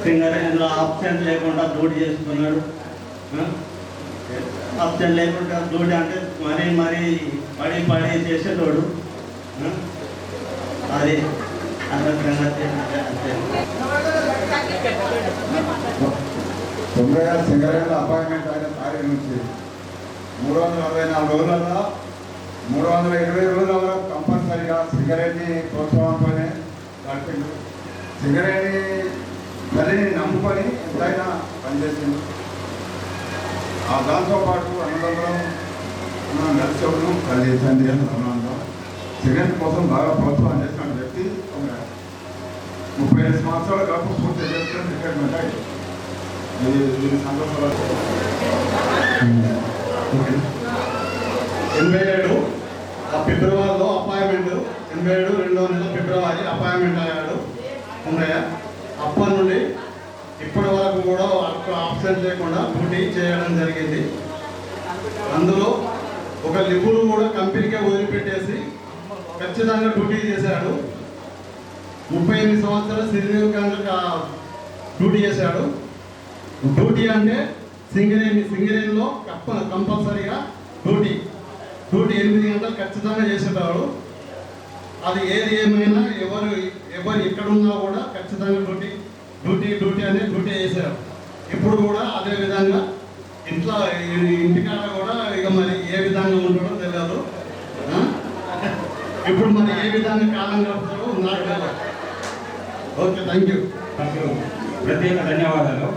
సింగరేణిలో option లేకుండా duty చేసుకున్నాడు. Option లేకుండా duty అంటే మరీ పడి చేసేటోడు. అది సింగరేణిలో appointment అయిన తారీఖు నుంచి 344 రోజులలో 320 రోజుల వరకు కంపల్సరీగా సింగరేణి ప్రోత్సాహంతోనే నడిపిండు. సింగరేణి తల్లిని నమ్ముకొని ఎంతైనా పనిచేసింది. దాంతోపాటు అన్నదమ్ములం నడిచేవాడు పనిచేసింది అన్నదమ్ములంతా సింగరేణి కోసం బాగా ప్రోత్సాహం చేసిన వ్యక్తి 35 సంవత్సరాల కాపు పూర్తి చేసుకుని రిటైర్మెంట్ అయ్యింది. ఇది సంతోషాలు. 87 ఫిబ్రవరిలో అపాయింట్మెంట్, 87 2వ నెల ఫిబ్రవరి అపాయింట్మెంట్ అయ్యాడు ఉన్నాయా. అప్పటి నుండి ఇప్పటి వరకు కూడా ఆప్షన్ లేకుండా డ్యూటీ చేయడం జరిగింది. అందులో ఒక లిపులు కూడా కంపెనీకే వదిలిపెట్టేసి ఖచ్చితంగా డ్యూటీ చేశాడు. 38 సంవత్సరాలు సుదీర్ఘంగా డ్యూటీ చేశాడు. డ్యూటీ అంటే సింగరేణిలో కంపల్సరీగా డ్యూటీ 8 గంటలు ఖచ్చితంగా చేసేవాడు. అది ఏది ఏమైనా ఎవరు ఎక్కడున్నా కూడా ఖచ్చితంగా డ్యూటీ అనేది డ్యూటీ చేశారు. ఇప్పుడు కూడా అదే విధంగా ఇంటికాడ కూడా ఇక మరి ఏ విధంగా ఉంటాడో తెలియదు. ఇప్పుడు మరి ఏ విధంగా కాలం గడుపుతాడో నాకు తెలియదు. Okay, thank you. ప్రత్యేక ధన్యవాదాలు.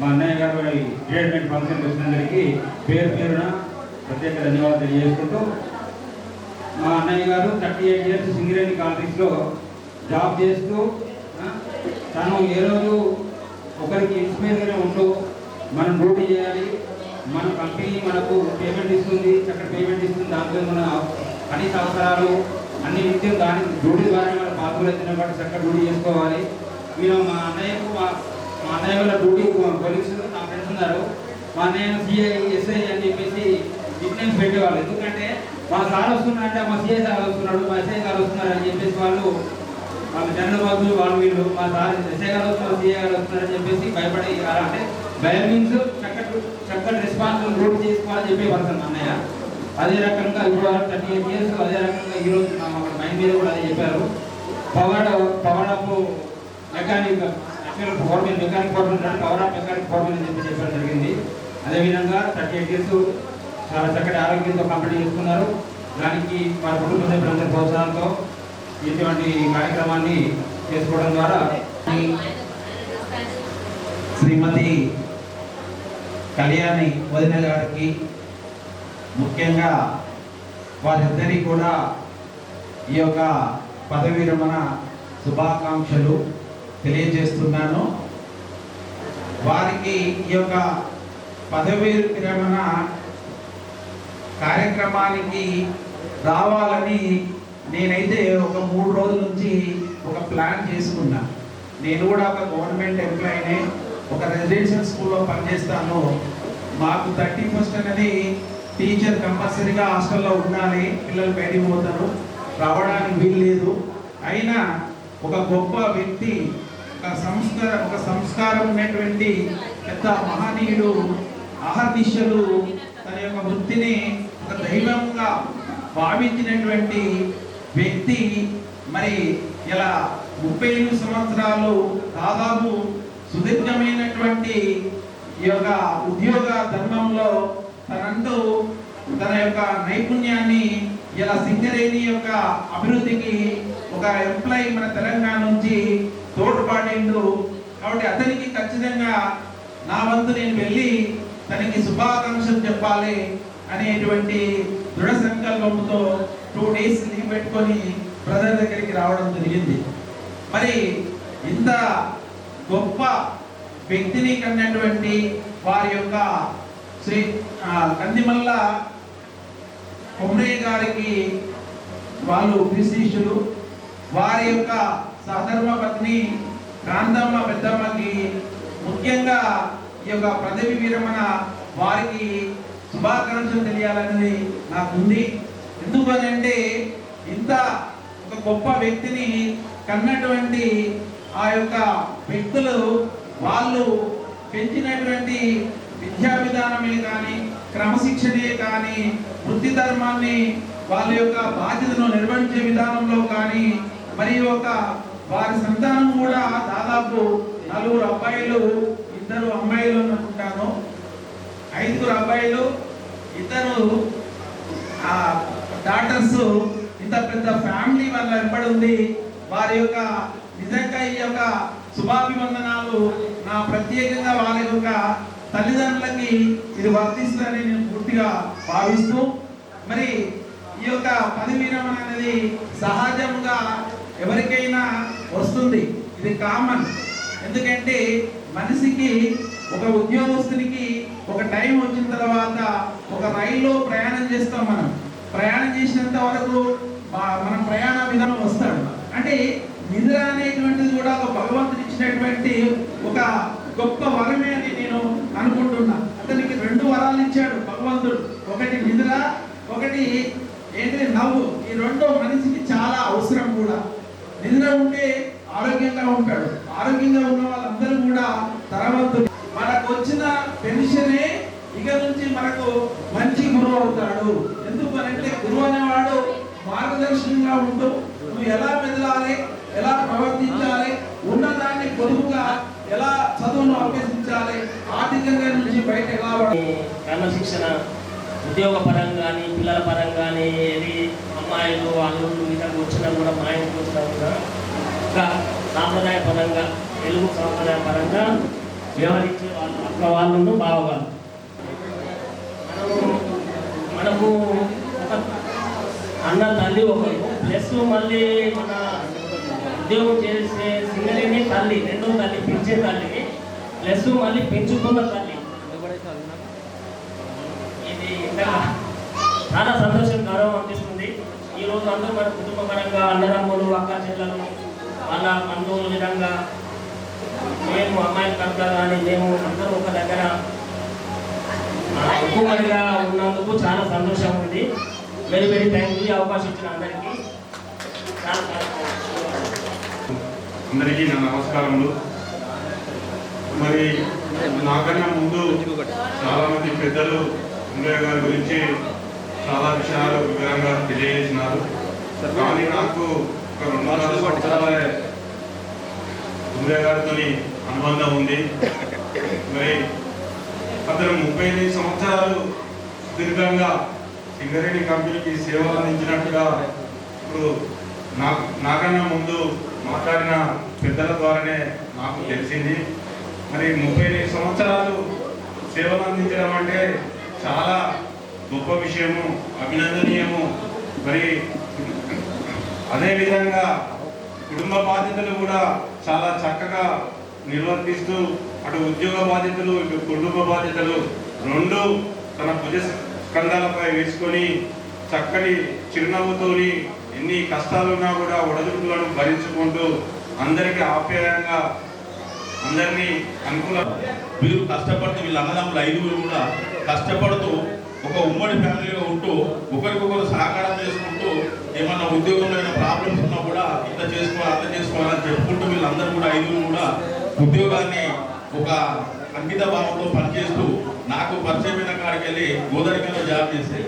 మా అన్నయ్య గారు రిటైర్మెంట్ ఫంక్షన్ వచ్చినందరికీ పేరున ప్రత్యేక ధన్యవాదాలు తెలియజేసుకుంటూ, మా అన్నయ్య గారు 38 years సింగరేణి కాలనీస్లో జాబ్ చేస్తూ తను ఏ రోజు ఒకరికి ఇన్స్పైర్గా ఉంటూ మనం డ్యూటీ చేయాలి, మన కంపెనీ మనకు పేమెంట్ ఇస్తుంది, చక్కటి పేమెంట్ ఇస్తుంది, దాంట్లో మన కనీస అవసరాలు అన్ని నిత్యం దాని డ్యూటీ ద్వారా మన పాల్గొనే బట్టి చక్కగా డ్యూటీ చేసుకోవాలి. మీరు మా అన్నయ్య వాళ్ళ డ్యూటీ కొలీగ్స్ నా ఫ్రెండ్స్ ఉన్నారు. మా అన్నయ్య సిఐ ఎస్ఐ అని చెప్పేసి నిక్నేమ్స్ పెట్టేవాళ్ళు. ఎందుకంటే మా సార్ వస్తున్నారంటే మా సిఐ సార్ వస్తున్నాడు, మా ఎస్ఐ గారు వస్తున్నారు అని చెప్పేసి వాళ్ళు జనరల్ బాబులు వీళ్ళు మా సార్ ఎస్ఐ గారు వస్తున్నారు, సిఐ గారు వస్తున్నారు అని చెప్పేసి భయపడి, అంటే భయం మీన్స్ చక్కటి రెస్పాన్సిబుల్ డ్యూటీ చేసుకోవాలని చెప్పేవారు మా అన్నయ్య. అదే రకంగా ఇప్పుడు 38 years అదే రకంగా ఈరోజు మైండ్ మీద కూడా అదే చెప్పారు. Power of mechanic mechanic power of mechanic foremen అని చెప్పడం జరిగింది. అదేవిధంగా 38 years చాలా చక్కటి ఆరోగ్యంతో కంప్లీట్ చేసుకున్నారు. దానికి వారి కుటుంబ సభ్యులందరి ప్రోత్సాహంతో ఇటువంటి కార్యక్రమాన్ని చేసుకోవడం ద్వారా శ్రీమతి కళ్యాణి వదిన గారికి ముఖ్యంగా వారిద్దరికీ కూడా ఈ యొక్క పదవి విరమణ శుభాకాంక్షలు తెలియజేస్తున్నాను. వారికి ఈ యొక్క పదవి విరమణ కార్యక్రమానికి రావాలని నేనైతే ఒక 3 రోజుల నుంచి ఒక ప్లాన్ చేసుకున్నా. నేను కూడా ఒక గవర్నమెంట్ ఎంప్లాయీనే, ఒక రెసిడెన్షియల్ స్కూల్లో పనిచేస్తాను. మాకు 31st అనేది టీచర్ కంపల్సరీగా హాస్టల్లో ఉండాలి, పిల్లలు బయటికి పోతారు, రావడానికి వీలు లేదు. అయినా ఒక గొప్ప వ్యక్తి, ఒక సంస్కారం ఉన్నటువంటి పెద్ద మహనీయుడు అహర్నిశలు తన యొక్క వృత్తిని ఒక దైవంగా భావించినటువంటి వ్యక్తి మరి ఇలా 38 సంవత్సరాలు దాదాపు సుదీర్ఘమైనటువంటి ఈ యొక్క ఉద్యోగ ధర్మంలో తనంటూ తన యొక్క నైపుణ్యాన్ని ఇలా సింగరేణి యొక్క అభివృద్ధికి ఒక ఎంప్లాయీ మన తెలంగాణ నుంచి తోడ్పాడిండు. కాబట్టి అతనికి ఖచ్చితంగా నా వంతు నేను వెళ్ళి తనకి శుభాకాంక్షలు చెప్పాలి అనేటువంటి దృఢ సంకల్పంతో 2 days లీవ్ పెట్టుకొని బ్రదర్ దగ్గరికి రావడం జరిగింది. మరి ఇంత గొప్ప వ్యక్తిని కన్నటువంటి వారి యొక్క శ్రీ కందిమల్ల కొమరయ్య గారికి వాళ్ళు శిష్యులు, వారి యొక్క సహధర్మ పత్ని కాంతమ్మ పెద్దమ్మకి ముఖ్యంగా ఈ యొక్క పదవి విరమణ వారికి శుభాకాంక్షలు తెలియాలనేది నాకుంది. ఎందుకనంటే ఇంత ఒక గొప్ప వ్యక్తిని కన్నటువంటి ఆ యొక్క వ్యక్తులు వాళ్ళు పెంచినటువంటి విద్యా విధానమే కానీ, క్రమశిక్షణే కానీ, వృత్తి ధర్మాన్ని వాళ్ళ యొక్క బాధ్యతను నిర్వహించే విధానంలో కానీ, మరి వారి సంతానం కూడా దాదాపు 4 అబ్బాయిలు 2 అమ్మాయిలు అనుకుంటాను, 5 అబ్బాయిలు 2 డాటర్స్. ఇంత పెద్ద ఫ్యామిలీ వాళ్ళ వెంబడి ఉంది. వారి యొక్క నిజంగా ఈ యొక్క శుభాభివందనాలు నా ప్రత్యేకంగా వాళ్ళ యొక్క తల్లిదండ్రులకి ఇది వర్తిస్తుందని నేను పూర్తిగా భావిస్తూ, మరి ఈ యొక్క పదవి విరమణ అనేది సహజంగా ఎవరికైనా వస్తుంది, ఇది కామన్. ఎందుకంటే మనిషికి, ఒక ఉద్యోగస్తునికి ఒక టైం వచ్చిన తర్వాత ఒక రైల్లో ప్రయాణం చేస్తాం. మనం ప్రయాణం చేసినంత వరకు మన ప్రయాణ విధానం వస్తాడు. అంటే నిద్ర అనేటువంటిది కూడా ఒక భగవంతుడు ఇచ్చినటువంటి ఒక గొప్ప వరమే అని నేను అనుకుంటున్నా. అతనికి 2 వరాలు ఇచ్చాడు భగవంతుడు, ఒకటి నిద్ర, ఒకటి ఏంటి నవ్వు. ఈ 2 మనిషికి చాలా అవసరం కూడా. నిద్ర ఉంటే ఆరోగ్యంగా ఉంటాడు. ఆరోగ్యంగా ఉన్న వాళ్ళందరూ కూడా ధనవంతులు. మనకు వచ్చిన పెన్షనే ఇక నుంచి మనకు మంచి గురువు అవుతాడు. ఎందుకు అంటే గురువు అనేవాడు మార్గదర్శనంగా ఉంటూ నువ్వు ఎలా మెదలాలి, ఎలా ప్రవర్తించాలి, ఉన్నదాన్ని పొదుపుగా ఎలా చదువును అభ్యసించాలి, ఆర్థికంగా నుంచి బయట ఎలా క్రమశిక్షణ ఉద్యోగ పరంగా కానీ, పిల్లల పరంగా కానీ, ఏది అమ్మాయిలు అల్లుళ్ళు ఇతరులు వచ్చినా కూడా, మా ఇంటికి వచ్చినా కూడా ఇంకా సాంప్రదాయ పరంగా, తెలుగు సాంప్రదాయ పరంగా వ్యవహరించే వాళ్ళు అక్క వాళ్ళను బావగారు. మనకు ఒక అన్న తల్లి ఒకరు, ప్లస్ మళ్ళీ మన ఉద్యోగం చేసే సింగరేణి తల్లి, 2వ తల్లి, పెంచే తల్లి, ప్లస్ మళ్ళీ పెంచుకున్న తల్లి. ఇది ఇంకా చాలా సంతోషం, గౌరవం అనిపిస్తుంది. ఈరోజు అందరూ మన కుటుంబ పరంగా అన్నదమ్ములు, అక్క చెల్లెలు, వాళ్ళ బంధువుల విధంగా మేము అమ్మాయిల తరఫున కానీ మేము అందరూ ఒక దగ్గర ఎక్కువగా ఉన్నందుకు చాలా సంతోషం ఉంది. Very very thank you. అవకాశం ఇచ్చిన అందరికీ అందరికీ నా నమస్కారములు. మరి నాకన్నా ముందు చాలామంది పెద్దలు ఉమ్మయ్య గారి గురించి చాలా విషయాలు వివరంగా తెలియజేసినారు. కానీ నాకు ఒక 2-4 సంవత్సరాల ఉమ్మయ్య గారితో అనుబంధం ఉంది. మరి అతను 35 సంవత్సరాలు దీర్ఘంగా సింగరేణి కంపెనీకి సేవలు అందించినట్టుగా ఇప్పుడు నాకన్నా ముందు మాట్లాడిన పెద్దల ద్వారానే నాకు తెలిసింది. మరి 35 సంవత్సరాలు సేవలు అందించడం అంటే చాలా గొప్ప విషయము, అభినందనీయము. మరి అదేవిధంగా కుటుంబ బాధ్యతలు కూడా చాలా చక్కగా నిర్వర్తిస్తూ, అటు ఉద్యోగ బాధ్యతలు, ఇటు కుటుంబ బాధ్యతలు 2 తన భుజ స్కంధాలపై వేసుకొని చక్కటి చిరునవ్వుతోని ఎన్ని కష్టాలున్నా కూడా ఒడదుడుకులను భరించుకుంటూ అందరికీ ఆప్యాయంగా అందరినీ అనుకూల. వీరు కష్టపడుతూ, వీళ్ళ అన్నదమ్ములు 5 కూడా కష్టపడుతూ ఒక ఉమ్మడి ఫ్యామిలీగా ఉంటూ ఒకరికొకరు సహకారం చేసుకుంటూ, ఏమన్నా ఉద్యోగంలో ఏమైనా ప్రాబ్లమ్స్ ఉన్నా కూడా ఇట్లా చేసుకోవాలి, అట్లా చేసుకోవాలని చెప్పుకుంటూ వీళ్ళందరూ కూడా 5 కూడా ఉద్యోగాన్ని ఒక అంకిత భావంతో పనిచేస్తూ, నాకు పరిచయమైన కాడికి వెళ్ళి గోదావరిలో జాబ్ చేసి,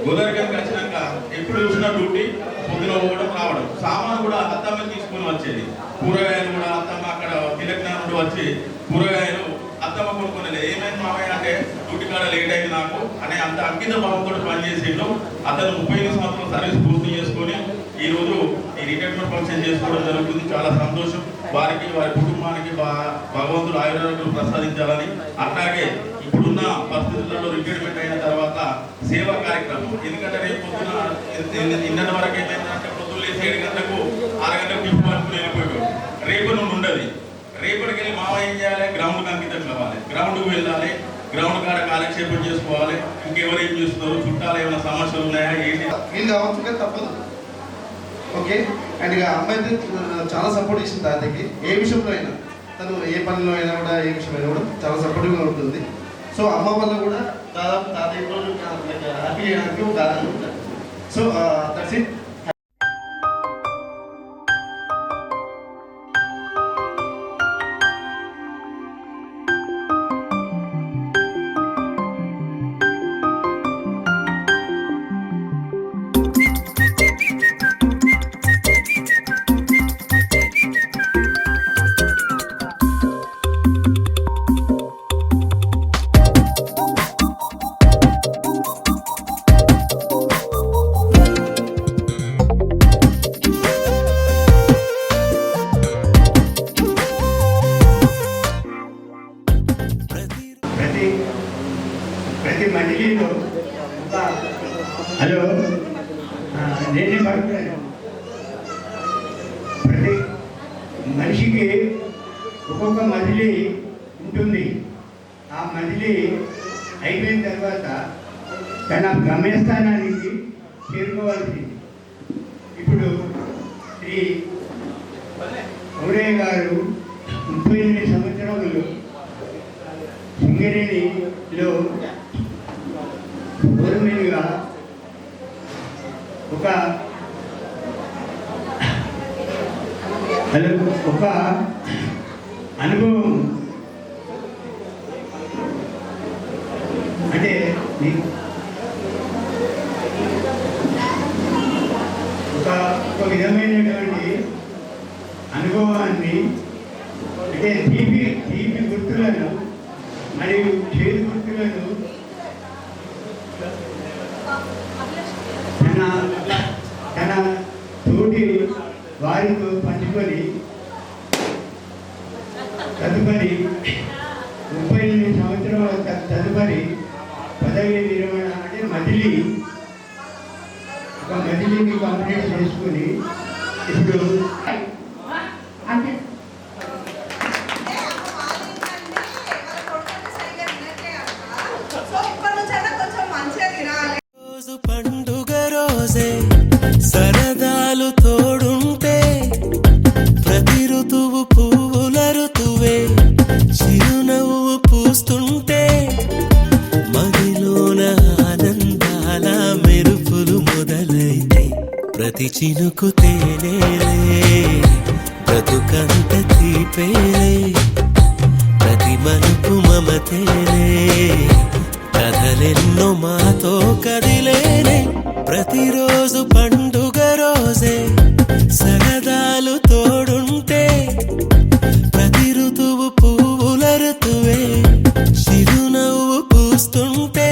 గోదావరికి వచ్చినాక ఎప్పుడు చూసినా డ్యూటీ పొద్దున పోవడం రావడం, సామాను కూడా అత్తమ్మ తీసుకొని వచ్చేది. కూరగాయలు కూడా అత్తమ్మ అక్కడ తిలజ్ఞానం నుండి వచ్చి కూరగాయలు అత్తమ్మ కొనుక్కోలేదు. ఏమైంది మామయ్య అంటే డ్యూటీ కాడ లేట్ అయింది నాకు అనే అంత అంకిత భావంతో పనిచేసిండు. అతను 35 సంవత్సరాల సర్వీస్ పూర్తి చేసుకొని ఈరోజు ఈ రిటైర్మెంట్ ఫంక్షన్ చేసుకోవడం జరుగుతుంది. చాలా సంతోషం. వారికి, వారి కుటుంబానికి భగవంతుడు ఆయుర్వేదాలు ప్రసాదించాలని, అట్లాగే ఇప్పుడున్న పరిస్థితులలో రిటైర్మెంట్ అయిన తర్వాత సేవా కార్యక్రమం. ఎందుకంటే రేపు పొద్దున నిన్నటి వరకు ఏమైందంటే పొద్దున్న 7 గంటలకు 6 గంటలకు టిఫిన్ పట్టుకుని వెళ్ళిపోయాడు. రేపు నుండి ఉండదు. రేపటికి వెళ్ళి మావ ఏం చేయాలి, గ్రౌండ్కి అంకితం కావాలి, గ్రౌండ్కి వెళ్ళాలి, గ్రౌండ్ కాడ కాలక్షేపం చేసుకోవాలి. ఇంకెవరు ఏం చేస్తున్నారు, చుట్టాలు ఏమైనా సమస్యలు ఉన్నాయా ఏంటి, వీళ్ళు కావచ్చు తప్పదు. ఓకే. అండ్ ఇక అమ్మాయి చాలా సపోర్ట్ చేసింది తాతయ్యకి. ఏ విషయంలో అయినా, తను ఏ పనిలో అయినా కూడా, ఏ విషయమైనా కూడా చాలా సపోర్టివ్గా ఉంటుంది. సో అమ్మ వల్ల కూడా దాదాపు తాతయ్య హ్యాపీ చేయడానికి ఒక కారణం ఉంటుంది. So that's it. హలో, నేనే మాట్లాడాను. ప్రతి మనిషికి ఒక్కొక్క మజిలీ ఉంటుంది. ఆ మజిలీ అయిపోయిన తర్వాత తన గమ్యస్థానానికి చేరుకోవాల్సింది. ఇప్పుడు శ్రీ ఔరయ్య గారు 38 సంవత్సరములు సింగరేణిలో గవర్నమెంట్గా ఒక అనుభవం, అంటే ఒక విధమైనటువంటి అనుభవాన్ని, అంటే తీపి గుర్తులను మరియు చేదు గుర్తులను తన తోటి వారితో పంచుకొని తదుపరి 38 సంవత్సరాల తదుపరి పదవి విరమణ, అంటే ఒక మజిలీని కంప్లీట్ చేసుకుని ఇప్పుడు అంటే పండుగ రోజే సరదాలు తోడుంటే, ప్రతి ఋతువు పువ్వుల ఋతువే చిరునవ్వు పూస్తుంటే, మదిలోన ఆనందాల మెరుపులు మొదలైతే, ప్రతి చినుకు తేనేలే బ్రతుకంత తీపేలే, ప్రతి మలుపు మమతేలే కథలెన్నో మాతో కదిలేనే, ప్రతిరోజు పండుగ రోజే సరదాలు తోడుంటే, ప్రతి ఋతువు పువ్వుల ఋతువే చిరునవ్వు పూస్తుంటే.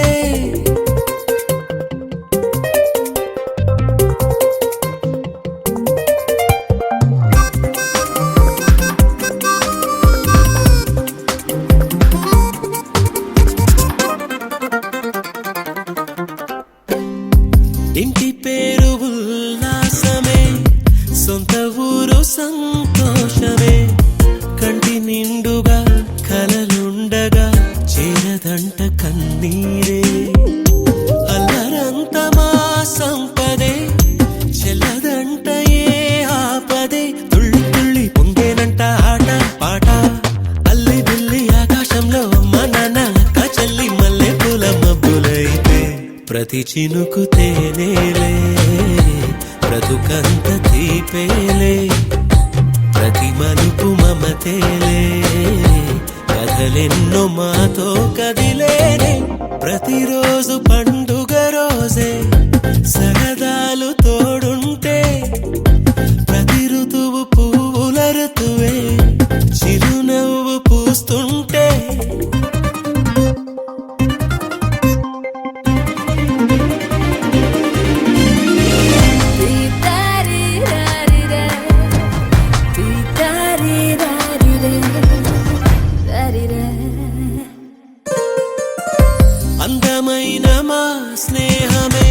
ఇంటి పేరు ఉల్లాసమే, సొంత ఊరు సంతోషమే, కంటి నిండుగా కలలుండగా చేరదంట కన్నీరే, అల్లరంత మా సంపదే చెల్లదంట ఏ ఆపదే, తుళ్ళి తుళ్ళి పొంగేనంట ఆట పాట, అల్లి బిల్లి ఆకాశంలో అమ్మ నాన్న అక్క చెల్లి మల్లె పూల మబ్బులైతే, ప్రతి చినుకు తేనేలే బ్రతుకంత తీపేలే, ప్రతి మలుపు మమతేలే కథలెన్నో మాతో కదిలేనే, ప్రతిరోజు పండుగ రోజే సరదాలు తోడుంటే, ప్రతి ఋతువు పువ్వుల ఋతువే చిరునవ్వు పూస్తుంటే. అందమైన మా స్నేహమే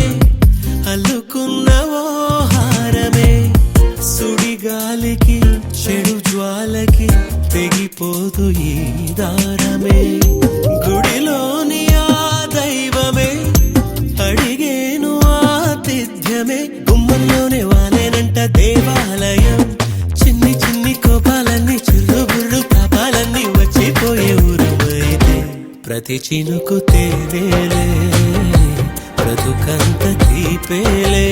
అల్లుకున్న ఓ హారమే, సుడిగాలికి చెడు జ్వాలకి తెగిపోదు ఈ దారమే, గుడిలోని ఆ దైవమే అడిగేను ఆతిథ్యమే, గుమ్మంలోనే వాలేనంట దేవాలయం, చిన్ని చిన్ని కోపాలన్నీ చిరుబుర్రు తాపాలన్నీ వచ్చిపోయే ఊరమైతే, ప్రతి చినుకు తేనేలే బ్రతుకంత తీపేలే,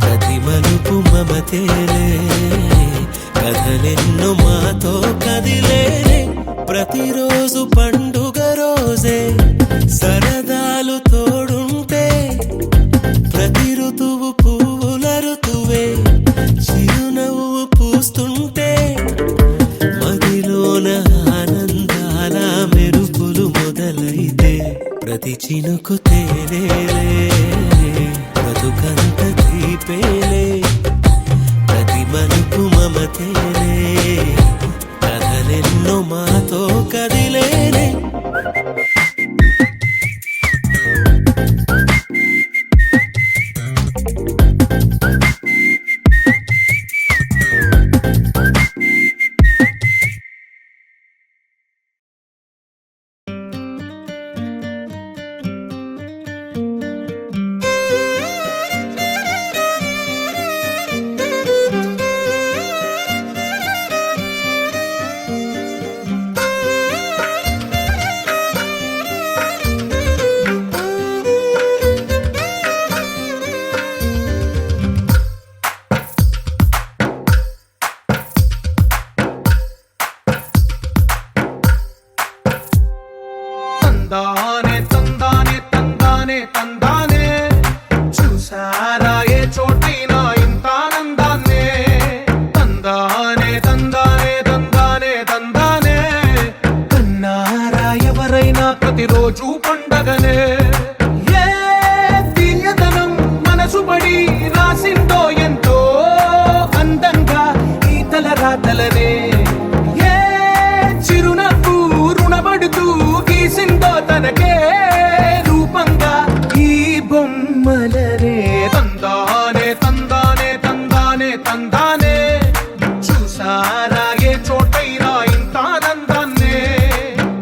ప్రతి మలుపు మమతేలే కథలెన్నో మాతో కదిలేనే, ప్రతిరోజు పండుగ రోజే సరదాలు తోడుంటే, ప్రతి ఋతువు పువ్వుల ఋతువే చిరునవ్వు పూస్తుంటే, మదిలోన ఆనందాల మెరుపులు మొదలైతే, ప్రతి చినుకు తేనేలే బ్రతుకంత తీపేలే, ప్రతి మలుపు మమతేలే కథలెన్నో మాతో కదిలేనే. మలరే తందానే తందానే తందానే తందానే చూసారా ఏ చోటైనా ఇంత ఆనందాన్నే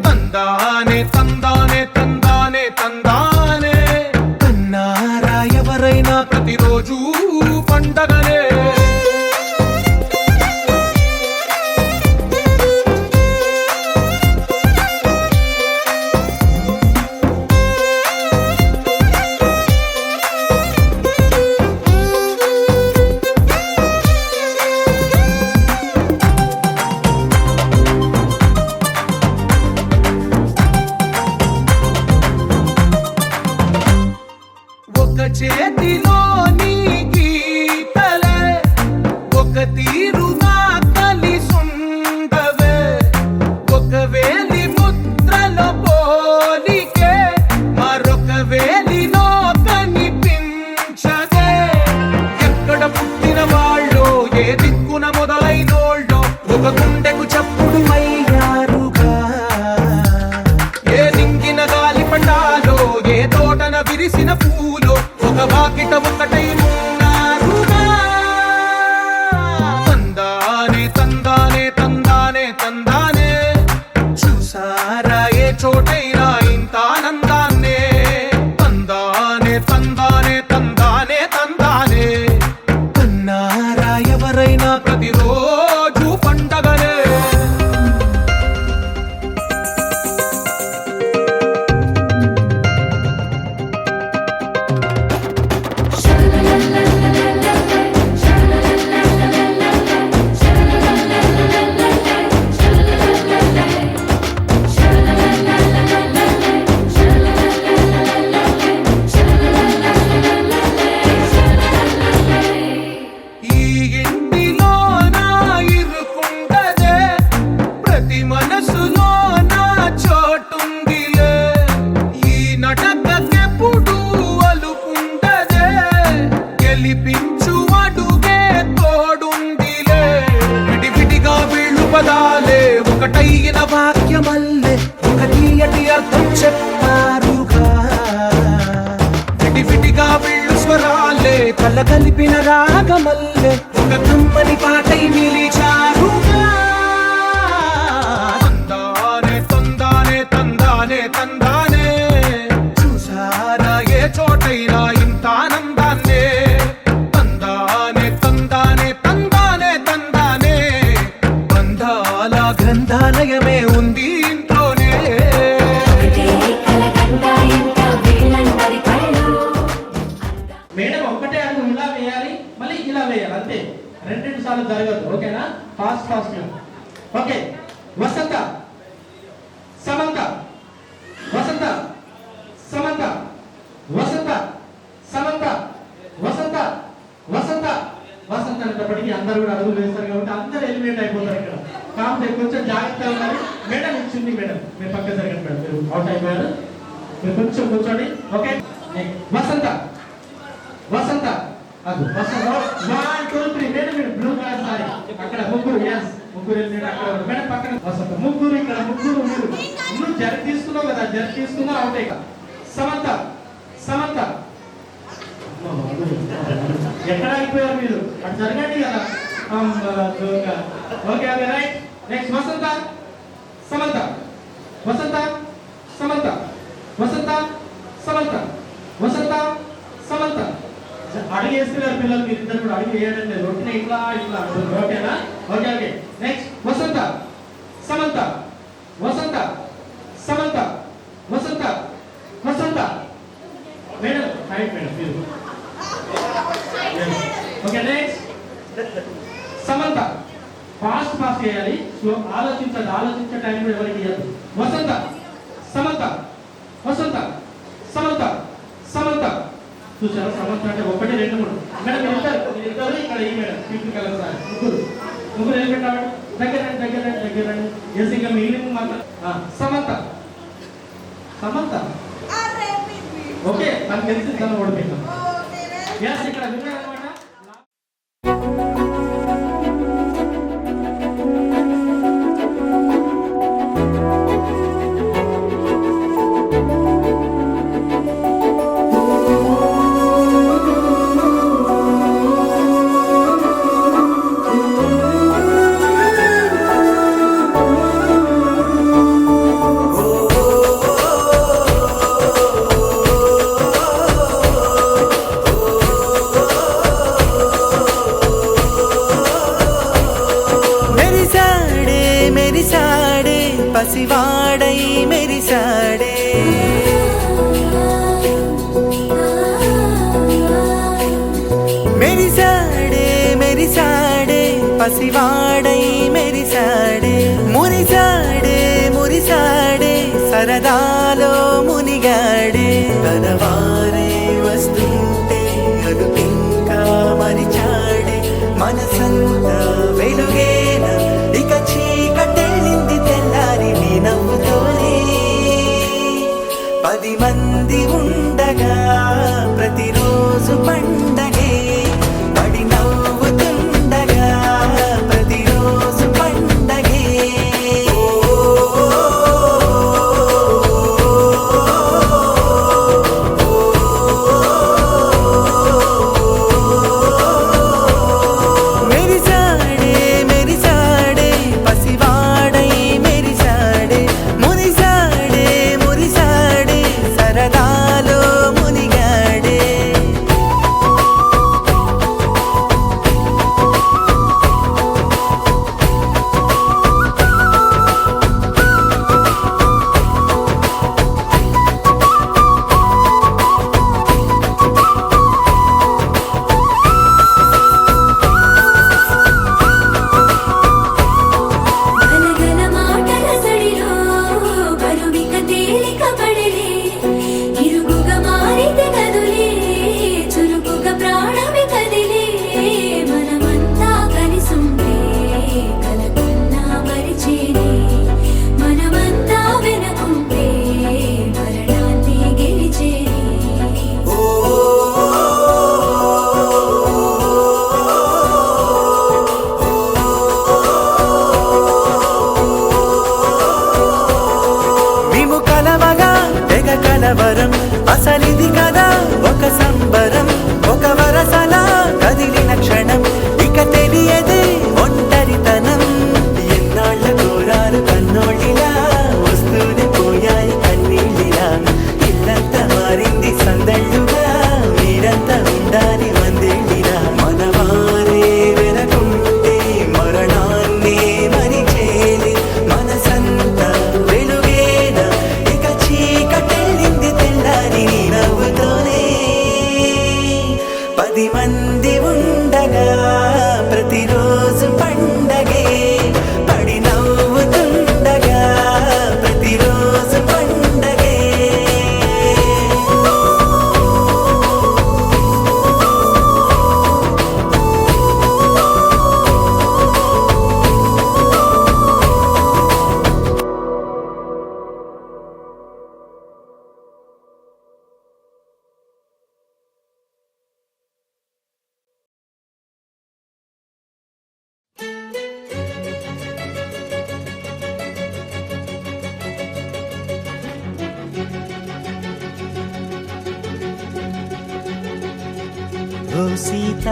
తందానే తందానే తందానే తందానే కన్నారా ఎవరైనా ప్రతిరోజు పండగనే చేతిలో నీ గీతలే ఒక తీరుగా కలిసుండవే ఒక వేలి ముద్రలో పోలికే మరొక వేలిలో కనిపించదే ఎక్కడ పుట్టిన వాళ్ళో ఏ దిక్కున మొదలైనోళ్ళో ఒక గుండెకు చప్పుడు అయ్యారుగా ఏ నింగిన గాలి పండాలో ఏ తోటన విరిసిన పూలో ఒక వాకిట ఒకటై ఉన్నారుగా తందానే తందానే తందానే తందానే చూసారా ఏ చోటైనా ఇంత ఆనందాన్నే తందానే తందానే తందానే తందానే కన్నారా ఎవరైనా ప్రతిరోజు పండగనే ఒకటైన వాక్యమల్లే ఒక తీయటి అర్థం చెప్పారుగా విడివిడిగా వీళ్ళు స్వరాలే కళ్ళ కలిపిన రాగమల్లే ఒక కమ్మని పాటై నిలిచారుగా తందానే తందానే తందానే తందానే చూసారా ఏ చోటైనా ఇంత ఆనందాన్నే తందానే తందానే తందానే తందానే బంధాల గ్రంథాలయమే ఉంది ఇంట్లోనే మేడం ఒక్కటే అడుగు ఇలా వేయాలి మళ్ళీ ఇలా వేయాలి అంతే రెండు సార్లు జరగదు ఓకేనా ఫాస్ట్ గా ఓకే వసంత సమంత వసంత సమంత వసంత సమంత వసంత వసంత వసంత అనేటప్పటికీ అందరూ కూడా అడుగులు వేస్తారు కాబట్టి అందరూ ఎలిమినేట్ అయిపోతారు ఇక్కడ కాబట్టి కొంచెం జాగ్రత్తగా ఉండాలి మేడం ఇచ్చింది మేడం మీరు పక్క జరగండి మేడం మీరు అవుట్ అయిపోయారు మీరు కొంచెం కూర్చోండి ఓకే వసంత వసంత అది వసంత 1 2 3 మేడం మీరు బ్లూ కలర్ సారీ అక్కడ ముగ్గురు yes ముగ్గురు ఎలిమినేట్ అక్కడ మేడం పక్కన వసంత ముగ్గురు ఇక్కడ ముగ్గురు మీరు నువ్వు జరి తీసుకున్నావు కదా జరి తీసుకున్నావు అవుట్ అయ్యి సమంత సమంత ఎక్కడ అయిపోయారు మీరు అటు జరగండి కదా ఓకే ఓకే రైట్ నెక్స్ట్ వసంత సమంత వసంత సమంత వసంత సమంత వసంత సమంత అడిగేస్తున్నారు పిల్లలు మీరు ఇద్దరు కూడా అడిగి వేయడం లేదు రొట్టె ఇట్లా ఇట్లా ఓకేనా ఓకే ఓకే నెక్స్ట్ వసంత సమంత వసంత సమంత వసంత వసంత మేడం రైట్ మేడం మీరు ఓకే నెక్స్ట్ సమంత ఫాస్ట్ చేయాలి స్లో ఆలోచించండి ఆలోచించే టైం కూడా ఎవరికి ఇవ్వదు వసంత సమంత వసంత సమంత సమంత చూసారా సమంత అంటే 1 2 3 మేడం మీరు ఇద్దరు ఇక్కడ ఈ మేడం పింక్ కలర్ సార్ ముగ్గురు ఏం పెట్టాడు దగ్గర ఎస్ ఇంకా మిగిలిన మాత్రం సమంత సమంత ఓకే నాకు తెలిసి దాన్ని ఓడిపోయింది ఎస్ ఇక్కడ విన్నాడు అనమాట పసివాడై మెరిసాడే మురిసాడే మురిసాడే సరదాలో మునిగాడే తనవారే వస్తుంటే అదుపింకా మరిచాడే మనసంతా వెలుగేనా ఇక చీకటెళ్ళింది తెల్లారి నీ నవ్వుతోనే 10 మంది ఉండగా ప్రతిరోజు పండగే పడి నవ్వుతుండగా ప్రతిరోజు పండగే మెరిసాడే మెరిసాడే పసివాడై మెరిసాడే మురిసాడే మురిసాడే సరదాలో మునిగాడే గలగల మాటల సడిలో బరువిక తేలిక పడలే ఇరుగుగా మారితే కదులే చురుకుగా ప్రాణమి కదిలే మనమంతా కలిసుంటే కలకున్నా మరిచేనే మనమంతా వెనకుంటే మరణాన్ని గెలిచేనే మేము కలవగా తెగ కలవరం అసలిది కదా ఒక సంబరం ఒక వరసలా కదిలిన క్షణం ఇక తెలియదే ఒంటరితనం ఎన్నాళ్ళ దూరాలు కన్నోళ్ళిలా వస్తూనే పోయాయి కన్నీళ్ళిలా ఇల్లంతా మారింది సందళ్ళుగా మీరంతా ఉండాలి వందేళ్ళిలా మనవారే వెనకుంటే మరణాన్నే మరిచేలే మనసంతా వెలుగేనా ఇక చీకటెళ్ళింది తెల్లారి నీ నవ్వుతోనే 10 మంది ఉండగా ప్రతిరోజు పండగే పడి నవ్వుతుండగా ప్రతిరోజు పండగే ఓ సీత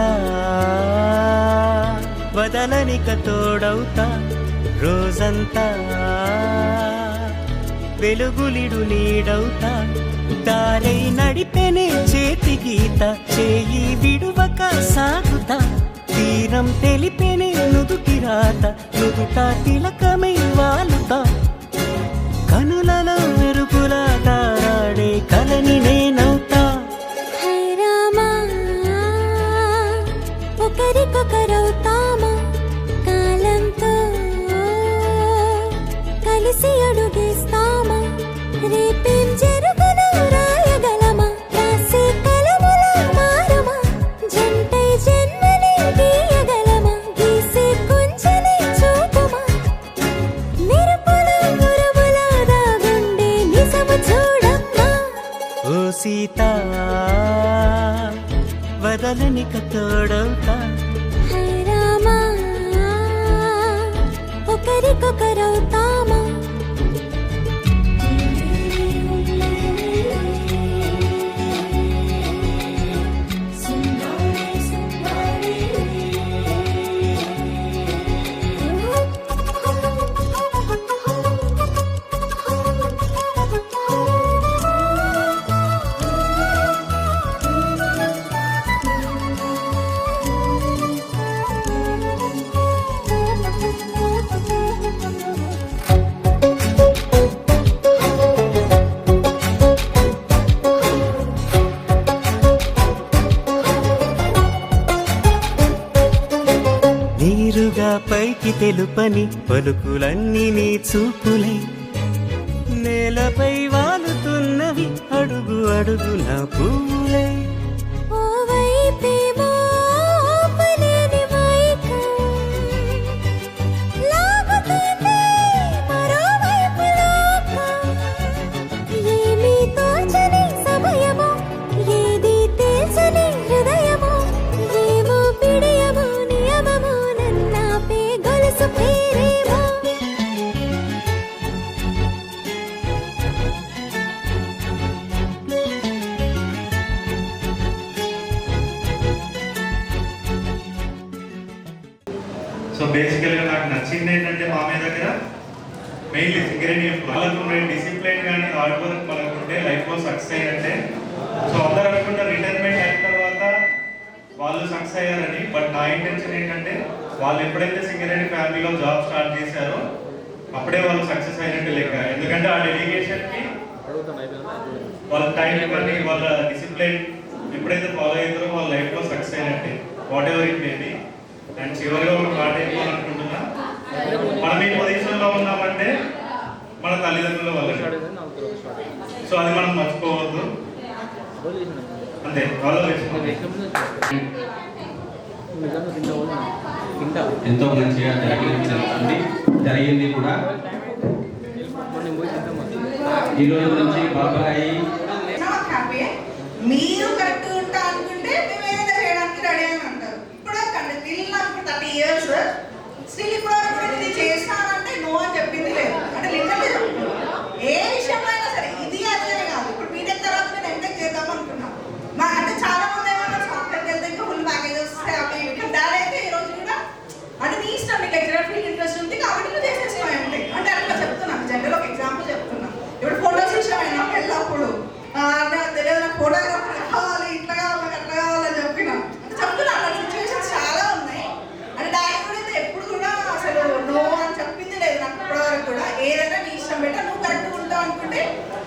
వదలనిక తోడవుతా రోజంతా వెలుగులిడు నీడవుతా దారై నడిపెనే చేతి గీత చేయి విడువక సాగుతా తీరం తెలిపెనే నుదుటి రాత నుదుట తిలకమై వాలుతా కనులలో మెరుపులా తారాడే కలని నేనవుతా ఒకరికొకరవుతామా కాలంతో కలిసి అడుగేస్తామా రేపేం జరుగునో రాయగలమా రాసే కలములా మారమా జంటై జన్మని గీయగలమా గీసే కొంచెనే చూపుమా మెరుపుల మురుములా దాగుండే నిజము చూడమ్మా ఓ సీత వదలనిక తోడవుతా రామా ఒకరికొకరవుతామా పైకి తెలుపని పలుకులన్నీ నీ చూపులై నేలపై వాలుతున్నవి అడుగు అడుగు నా పూలై సో బేసికల్గా నాకు నచ్చింది ఏంటంటే మామయ్య దగ్గర మెయిన్లీ సింగరేణి వాళ్ళకు డిసిప్లైన్ కానీ హార్డ్ వర్క్ వాళ్ళకు ఉంటే లైఫ్లో సక్సెస్ అయ్యారంటే సో అందరూ అనుకుంటే రిటైర్మెంట్ అయిన తర్వాత వాళ్ళు సక్సెస్ అయ్యారని. బట్ నా ఇంటెన్షన్ ఏంటంటే వాళ్ళు ఎప్పుడైతే సింగరేణి ఫ్యామిలీలో జాబ్ స్టార్ట్ చేశారో అప్పుడే వాళ్ళు సక్సెస్ అయినట్టు లెక్క. ఎందుకంటే ఆ డెడికేషన్కి వాళ్ళ టైం కానీ వాళ్ళ డిసిప్లైన్ ఎప్పుడైతే ఫాలో అవుతారో వాళ్ళ లైఫ్లో సక్సెస్ అయినట్టే what ever it maybe. And చివరిగా ఒక మాట అనుకుంటున్నా, మనం ఈ పొజిషన్లో ఉన్నామంటే మన తల్లిదండ్రుల వల్ల. సో అది మనం మర్చిపోవద్దు. అంతే ఎంతో మంచిగా జరిగింది కూడా. ఈ రోజు నుంచి బాబాయి మీరు కరెక్ట్ ఉంటా అనుకుంటే మేము ఏదైనా చేయడానికి రెడీ అని అంటారు. ఇప్పుడు స్టిల్ నాకు 30 years స్టిల్ ఇప్పుడు ఇది చేస్తానంటే నో అని చెప్పింది లేదు. అంటే లిటరల్లీ ఏ విషయంలో అయినా సరే ఇది అదే కాదు. ఇప్పుడు బీటెక్ తర్వాత నేను ఎంటెక్ చేద్దాం అనుకున్నా. మా అంటే చాలా మంది ఏమన్నా సాఫ్ట్వేర్కి వెళ్తే ఇంకా ఫుల్ ప్యాకేజెస్ వస్తాయి అవి ఇవి. డాడీ అయితే ఈ రోజు కూడా అంటే నీ ఇష్టం, నీకు లెక్చరర్ ఫీల్డ్ ఇంట్రెస్ట్ ఉంది కాబట్టి నువ్వు చేసేస్తావు ఎంటెక్ అంటే అట్లా చెప్తున్నాను. జనరల్ ఒక ఎగ్జాంపుల్ చెప్తున్నా. ఇప్పుడు ఫోటోస్ ఇష్టమైనా వెళ్ళినప్పుడు తెలియదు నాకు ఫోటోగ్రాఫర్ కావాలి, ఇట్లా కావాలి, అట్లా కావాలని చెప్పిన చెప్తున్నా. అట్లా సిచ్యువేషన్స్ చాలా ఉన్నాయి. అంటే డాడీ కూడా అయితే ఎప్పుడు కూడా అసలు నో అని చెప్పింది లేదు నాకు ఇప్పటివరకు కూడా. ఏదైనా నీ ఇష్టం పెట్టా, నువ్వు కరెక్ట్గా ఉంటావు అనుకుంటే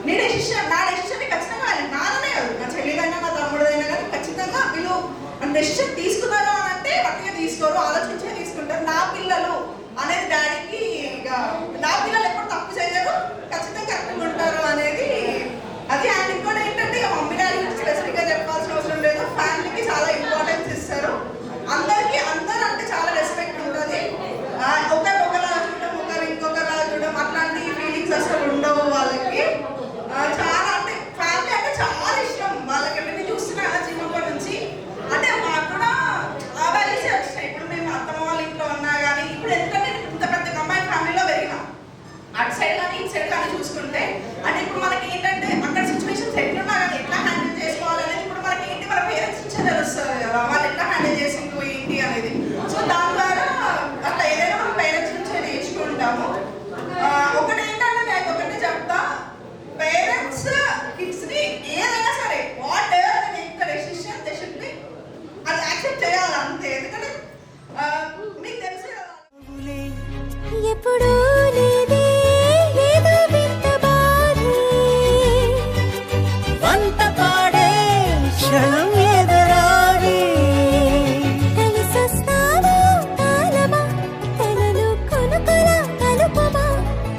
నీ డెసిషన్, నా డెసిషన్ ఖచ్చితంగా నాదనే కాదు, నా చెల్లిదైనా నా తమ్ముడైనా కానీ ఖచ్చితంగా వీళ్ళు డెసిషన్ తీసుకున్నారు అని అంటే పట్టిగా తీసుకోరు, ఆలోచించే తీసుకుంటారు. నా పిల్లలు అనేది డాడీకి ఇక నా పిల్లలు ఎప్పుడు తప్పు చేయరు, ఖచ్చితంగా కరెక్ట్గా ఉంటారు అనేది అది. అండ్ ఇంకోటి ఏంటంటే మమ్మీ డాడీ గురించి స్పెసిఫిక్గా చెప్పాల్సిన అవసరం లేదు. ఫ్యామిలీకి చాలా ఇంపార్టెన్స్ ఇస్తారు. అందరికీ అందరూ అంటే చాలా రెస్పెక్ట్ ఉంటుంది. ఒకరు ఒకలా చూడడం, ఒకరు ఇంకొకలా చూడడం అట్లాంటి ఫీలింగ్స్ అసలు ఉండవు వాళ్ళకి. చాలా అంటే ఫ్యామిలీ అంటే చాలా ఇష్టం వాళ్ళకి. ఎన్ని చూస్తున్నా చిన్నప్పటి నుంచి అంటే మాకు కూడా వాల్యూసే వచ్చినాయి. ఇప్పుడు మేము అత్తమ్మ వాళ్ళ ఇంట్లో ఉన్నా కానీ ఇప్పుడు ఎందుకంటే ఇంత పెద్ద కంబైన్ ఫ్యామిలీలో పెరిగినాం. అటు సైడ్ కానీ ఇటు సైడ్ కానీ చూసుకుంటే అంటే ఇప్పుడు మనకి ఏంటంటే అక్కడ సిచ్యువేషన్స్ ఎట్లున్నా కానీ ఎట్లా హ్యాండిల్ చేసుకోవాలనేది ఇప్పుడు మనకి ఏంటి మన పేరెంట్స్ నుంచే తెలుస్తుంది కదా, వాళ్ళు ఎట్లా హ్యాండిల్ చేసిండు ఏంటి అనేది. సో దాని ద్వారా అట్లా ఏదైనా మన పేరెంట్స్ నుంచే నేర్చుకుంటాము. ఒకటి ఏంటంటే నేను ఒకటే చెప్తా, పేరెంట్స్ కిడ్స్ని ఏదైనా సరే what ever they make the decision they should be అది యాక్సెప్ట్ చేయాలి అంతే. ఎందుకంటే మీకు తెలుసు కదా ఎప్పుడూ లేదే ఏదో వింత బాధే వంట పాడే క్షణం ఎదురాడే కలిసొస్తావా కాలమా తనను కొనుకొలా కలుపమా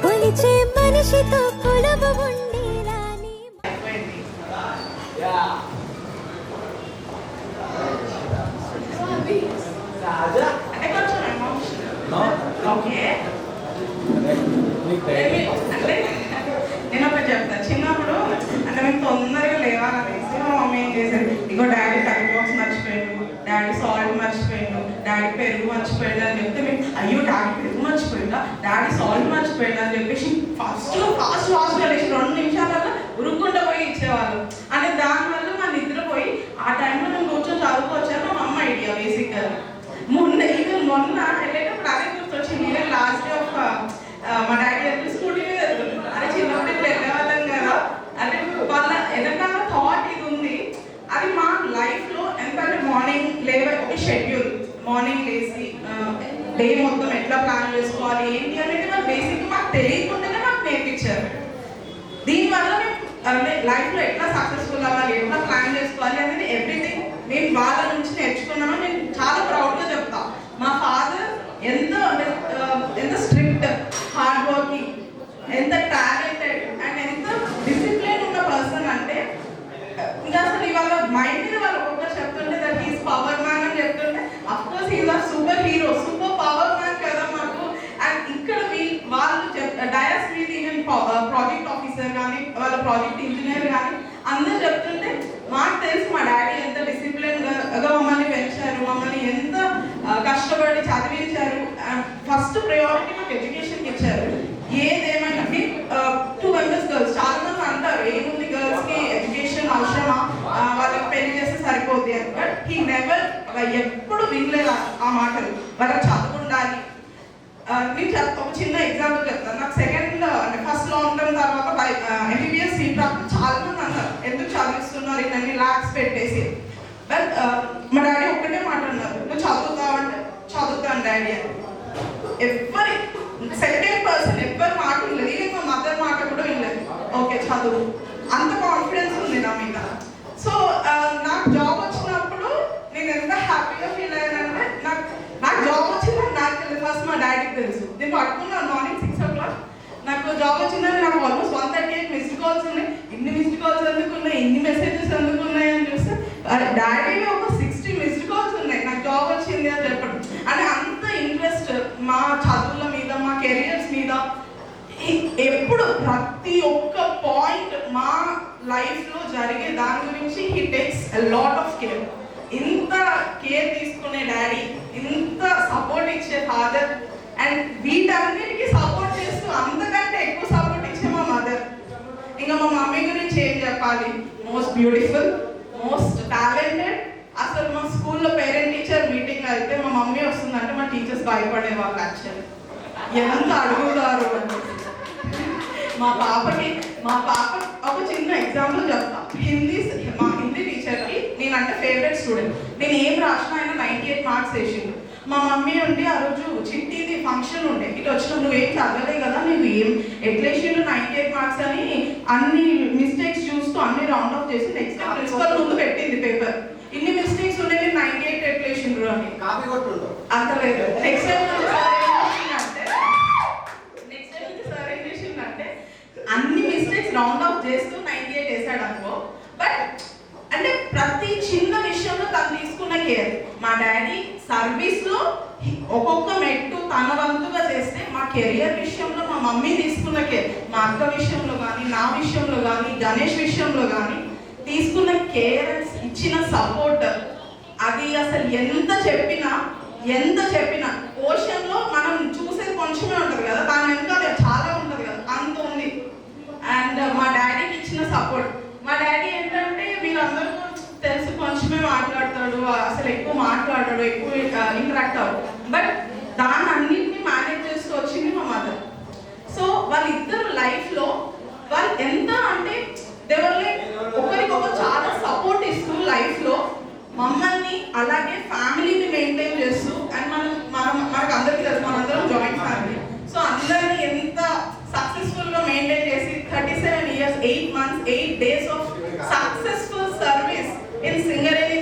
కొలిచే మనిషితో కొలువ ఉండేలా నీ నేను ఒకటి చెప్తాను. చిన్నప్పుడు అంటే మేము తొందరగా లేవాలనేసి మా మమ్మీ ఏం చేశారు, ఇగో డాడీ కర్రీ బాక్స్ మర్చిపోయాడు, డాడీ సాల్ట్ మర్చిపోయాడు, డాడీ పెరుగు మర్చిపోయాడు అని చెప్తే మేము అయ్యో డాడీ పెరుగు మర్చిపోయిందా, డాడీ సాల్ట్ మర్చిపోయాడు అని చెప్పేసి ఫాస్ట్గా లేచి 2 నిమిషాలలో ఉరుక్కుంటూ పోయి ఇచ్చేవాళ్ళు. అంటే దానివల్ల మా నిద్రపోయి ఆ టైంలో మేము కూర్చొని చదువుకోవచ్చని మా అమ్మ ఐడియా బేసిక్గా. మొన్న వెళ్ళేటప్పుడు అదే గుర్తొచ్చింది. నేను లాస్ట్ డే ఒక మా డాడీ ఎప్పుడు స్కూటీ మీద వెళ్తుంది. అదే చిన్నప్పుడు ఇప్పుడు వెళ్ళేవాళ్ళం కదా, అంటే వాళ్ళ వెనకాల థాట్ ఇది ఉంది. అది మా లైఫ్లో ఎందుకంటే మార్నింగ్ ఒక షెడ్యూల్, మార్నింగ్ లేచి డే మొత్తం ఎట్లా ప్లాన్ చేసుకోవాలి ఏంటి అనేది మాకు బేసిక్ మాకు తెలియకుండానే మాకు నేర్పించారు. దీనివల్ల మేము అంటే లైఫ్లో ఎట్లా సక్సెస్ఫుల్ అవ్వాలి, ఎట్లా ప్లాన్ చేసుకోవాలి అనేది ఎవ్రీథింగ్ మేము వాళ్ళ నుంచి నేర్చుకున్నామని నేను చాలా ప్రౌడ్గా చెప్తాను. మా ఫాదర్ ఎంతో ప్రాజెక్ట్ ఇంజనీర్ కానీ అందరూ చెప్తుంటే మాకు తెలుసు మా డాడీ ఎంత డిసిప్లిన్గా మమ్మల్ని పెంచారు, మమ్మల్ని ఎంత కష్టపడి చదివించారు. ఫస్ట్ ప్రయారిటీ మాకు ఎడ్యుకేషన్కి ఇచ్చారు. ఏదేమైనా మీ 2 members గర్ల్స్, చాలా మంది అంటారు ఏముంది గర్ల్స్కి ఎడ్యుకేషన్ అవసరమా, వాళ్ళకి పెళ్లి చేస్తే సరిపోద్ది అని. బట్ హీ నెవర్, ఎప్పుడు వినలేదు ఆ మాటలు. వాళ్ళకి చదువు ఉండాలి. నేను ఒక చిన్న ఎగ్జాంపుల్ చెప్తాను. నాకు సెకండ్ అంటే ఫస్ట్ లాంగ్ టర్మ్ తర్వాత MBBS సీట్ రాకుండా చాలా మంది అన్నారు ఎందుకు చదివిస్తున్నారు ఇన్ని ల్యాక్స్ పెట్టేసి. బట్ మా డాడీ ఒక్కటే మాట అన్నారు, నువ్వు చదువుతావంటే చదువుతాను డాడీ అని. ఎవరి సెకండ్ పర్సన్ ఎవరి మాట వినలేదు, ఈవెన్ మా మదర్ మాట కూడా వినలేదు. ఓకే చదువు, అంత కాన్ఫిడెన్స్ ఉంది నా మీద. సో నాకు జాబ్ వచ్చినప్పుడు నేను ఎంత హ్యాపీగా ఫీల్ అయ్యానంటే, నాకు జాబ్ వచ్చిందని నాకు తెలియదు, ఫస్ట్ మా డాడీకి తెలుసు. నేను పట్టుకున్నాను మార్నింగ్ 6 o'clock, నాకు జాబ్ వచ్చిందని నాకు ఆల్మోస్ట్ 138 మిస్డ్ కాల్స్ ఉన్నాయి. ఇన్ని మిస్డ్ కాల్స్ ఎందుకు ఉన్నాయి, ఇన్ని మెసేజెస్ ఎందుకు ఉన్నాయి అని చూస్తే డాడీ ఒక 60 మిస్డ్ కాల్స్ ఉన్నాయి నాకు జాబ్ వచ్చింది అని చెప్పడం. అంటే అంత ఇంట్రెస్ట్ మా చదువుల మీద, మా కెరియర్స్ మీద. ఎప్పుడు ప్రతి ఒక్క పాయింట్ మా లైఫ్లో జరిగే దాని గురించి he takes a lot of care. ఇంత కేర్ తీసుకునే డాడీ, ఇంత సపోర్ట్ ఇచ్చే ఫాదర్, అండ్ వీటన్నిటికీ సపోర్ట్ చేస్తూ అంతకంటే ఎక్కువ సపోర్ట్ ఇచ్చే మా మదర్. ఇంకా మా మమ్మీ గురించి ఏం చెప్పాలి, మోస్ట్ బ్యూటిఫుల్, మోస్ట్ టాలెంటెడ్. అసలు మా స్కూల్లో పేరెంట్ టీచర్ మీటింగ్ అయితే మా మమ్మీ వస్తుందంటే మా టీచర్స్ భయపడే వాళ్ళు. యాక్చువల్లీ ఎంత అడుగుతారు అంటే మా పాప ఒక చిన్న ఎగ్జాంపుల్ చెప్తా. మా హిందీ టీచర్కి నేనంటే ఫేవరెట్ స్టూడెంట్. నేను ఏం రాసినా ఆయన 98 మార్క్స్ వేసిండు. మా మమ్మీ ఉండి ఆ రోజు చిట్టిది ఫంక్షన్ ఉండే, ఇటు వచ్చిన నువ్వేం చదవలే కదా, నువ్వు ఏం ఎట్లేసిండు 98 మార్క్స్ అని అన్ని మిస్టేక్స్ చూస్తూ అన్ని రౌండ్ ఆఫ్ చేసి నెక్స్ట్ ప్రిన్సిపల్ ముందు పెట్టింది పేపర్. ఇన్ని మిస్టేక్స్ ఉన్నాయి, 98 ఎట్లేసిండ్రు అని. అంత లేదు. నెక్స్ట్ టైం సార్ ఏం చేసిందంటే అన్ని మిస్టేక్స్ రౌండ్ ఆఫ్ చేస్తూ 98 వేసాడు అనుకో. బట్ అంటే ప్రతి చిన్న విషయంలో తను తీసుకున్న కేర్. మా డాడీ సర్వీస్లో ఒక్కొక్క మెట్టు తన వంతుగా చేస్తే, మా కెరియర్ విషయంలో మా మమ్మీ తీసుకున్న కేర్, మా అక్క విషయంలో కానీ, నా విషయంలో కానీ, గణేష్ విషయంలో కానీ తీసుకున్న కేర్, ఇచ్చిన సపోర్ట్, అది అసలు ఎంత చెప్పినా ఓషన్లో మనం చూసేది కొంచెమే ఉంటుంది కదా, దాని వెనకాల చాలా ఉంటుంది కదా, అంత ఉంది. అండ్ మా డాడీకి ఇచ్చిన సపోర్ట్, మా డాడీ ఏంటంటే వీళ్ళందరూ తెలుసు కొంచెమే మాట్లాడతాడు, అసలు ఎక్కువ మాట్లాడాడు, ఎక్కువ ఇంటరాక్ట్ అవ్వడు. బట్ దాన్ని అన్నింటినీ మేనేజ్ చేస్తూ వచ్చింది మా మదర్. సో వాళ్ళిద్దరు లైఫ్లో వాళ్ళు ఎంత అంటే దేవర్లే ఒకరికొకరు చాలా సపోర్ట్ ఇస్తూ లైఫ్లో మమ్మల్ని అలాగే ఫ్యామిలీని మెయింటైన్ చేస్తూ. అండ్ మనకు అందరికీ తెలుసు మనందరం జాయింట్ ఫ్యామిలీ. సో అందరినీ ఎంత సక్సెస్ఫుల్గా మెయింటైన్ చేసి 37 years 8 months 8 days of successful service in Singareni.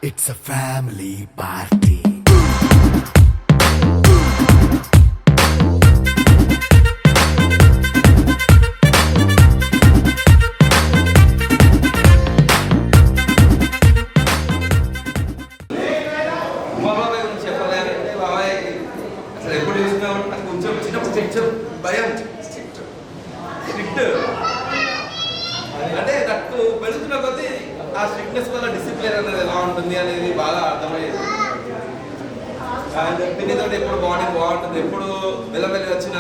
It's a family party. భయం స్ట్రిక్ట్ అంటే నాకు పెరుగుతున్న కొద్దీ ఆ స్ట్రిక్ట్నెస్ వల్ల డిసిప్లిన్ అనేది ఎలా ఉంటుంది అనేది బాగా అర్థమయ్యేది. అండ్ పిన్నితో ఎప్పుడు బాగుంటుంది, ఎప్పుడు వెళ్ళి వచ్చిన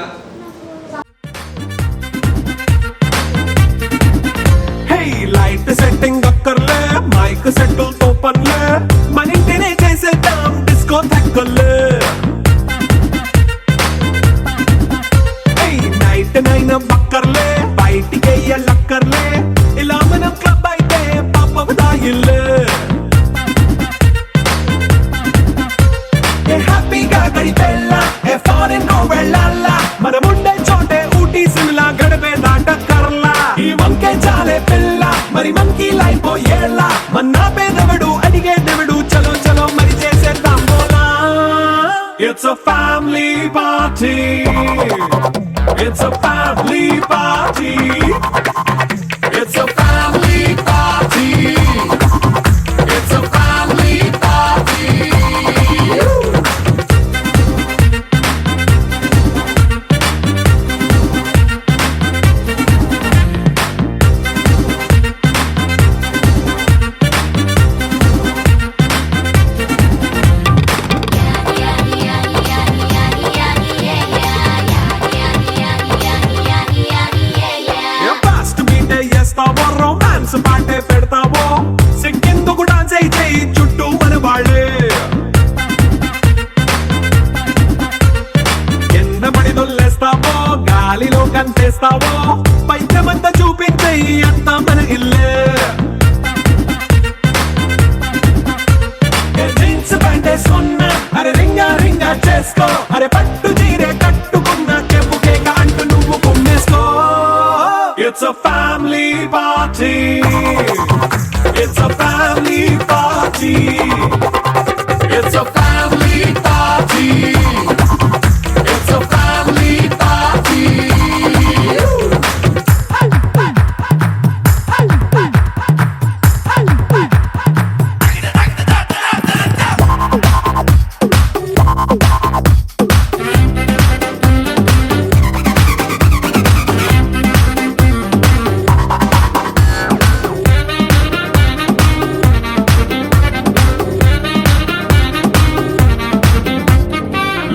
లైట్ సెట్టింగ్ అక్కర్లే, మైక్ సెట్టుల్ తో పనిలే, మన ఇంటినే చేసేద్దాం డిస్కో తక్కర్లే. నైట్ 9 బక్కర్లే, బయటికి వెయ్యలక్కర్లే, ఇలా మనం క్లబ్ అయితే పాపం దాయిల్లే. హ్యాపీగా గడిపెళ్ళా, ఫారెన్ కో వెళ్ళాలా, మనం ఉండే చోటే ఊటీ సిమ్లా గడిపే దాటక్కర్లా. ఈ వంకే చాలే పిల్ల, మరి మంకీ లైఫ్ ఏళ్ళ, మన్నా పేదవడు అడిగేదెవడు, చలో చలో మరి చేసేద్దాం బోలా. It's a family party. It's a family party. చేస్తావో పైద్యమంతా చూపించేయి అంతా మన ఇల్లే జీన్స్ ప్యాంట్ వేసుకున్నా అరే రింగా రింగా చేసుకో అరే పట్టు చీరే కట్టుకున్నా కెప్పు కేక అంటూ నువ్వు కుమ్మేసుకో it's a family party it's a family party it's a family party it's a family party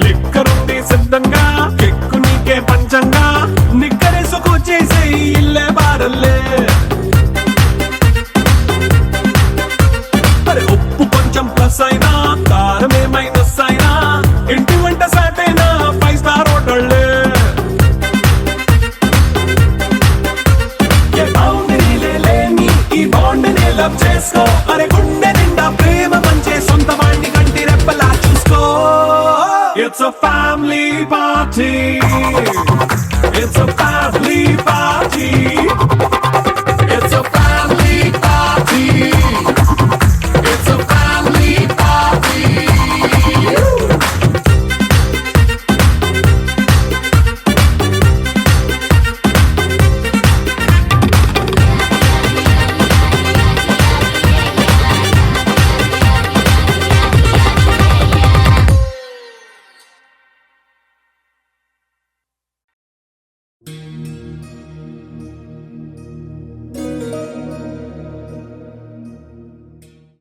లిక్కరుంది సిద్ధంగా కెక్కు నీకే పంచంగా నిక్కరేసుకు చేసే ఇల్లే బారల్లే అరే ఉప్పు కొంచెం ప్లస్ అయినా కారమే మైనస్ అయినా ఇంటి వంట సాటైనా 5 స్టార్ హోటళ్ళే ఏ బౌండరీలే లేని ఈ బాండ్ ని లవ్ చేసుకో అరే గుండె నిండా ప్రేమ పంచే సొంత వాణ్ణి కంటి రెప్పలా చూసుకో ఇట్స్ అ ఫ్యామిలీ పార్టీ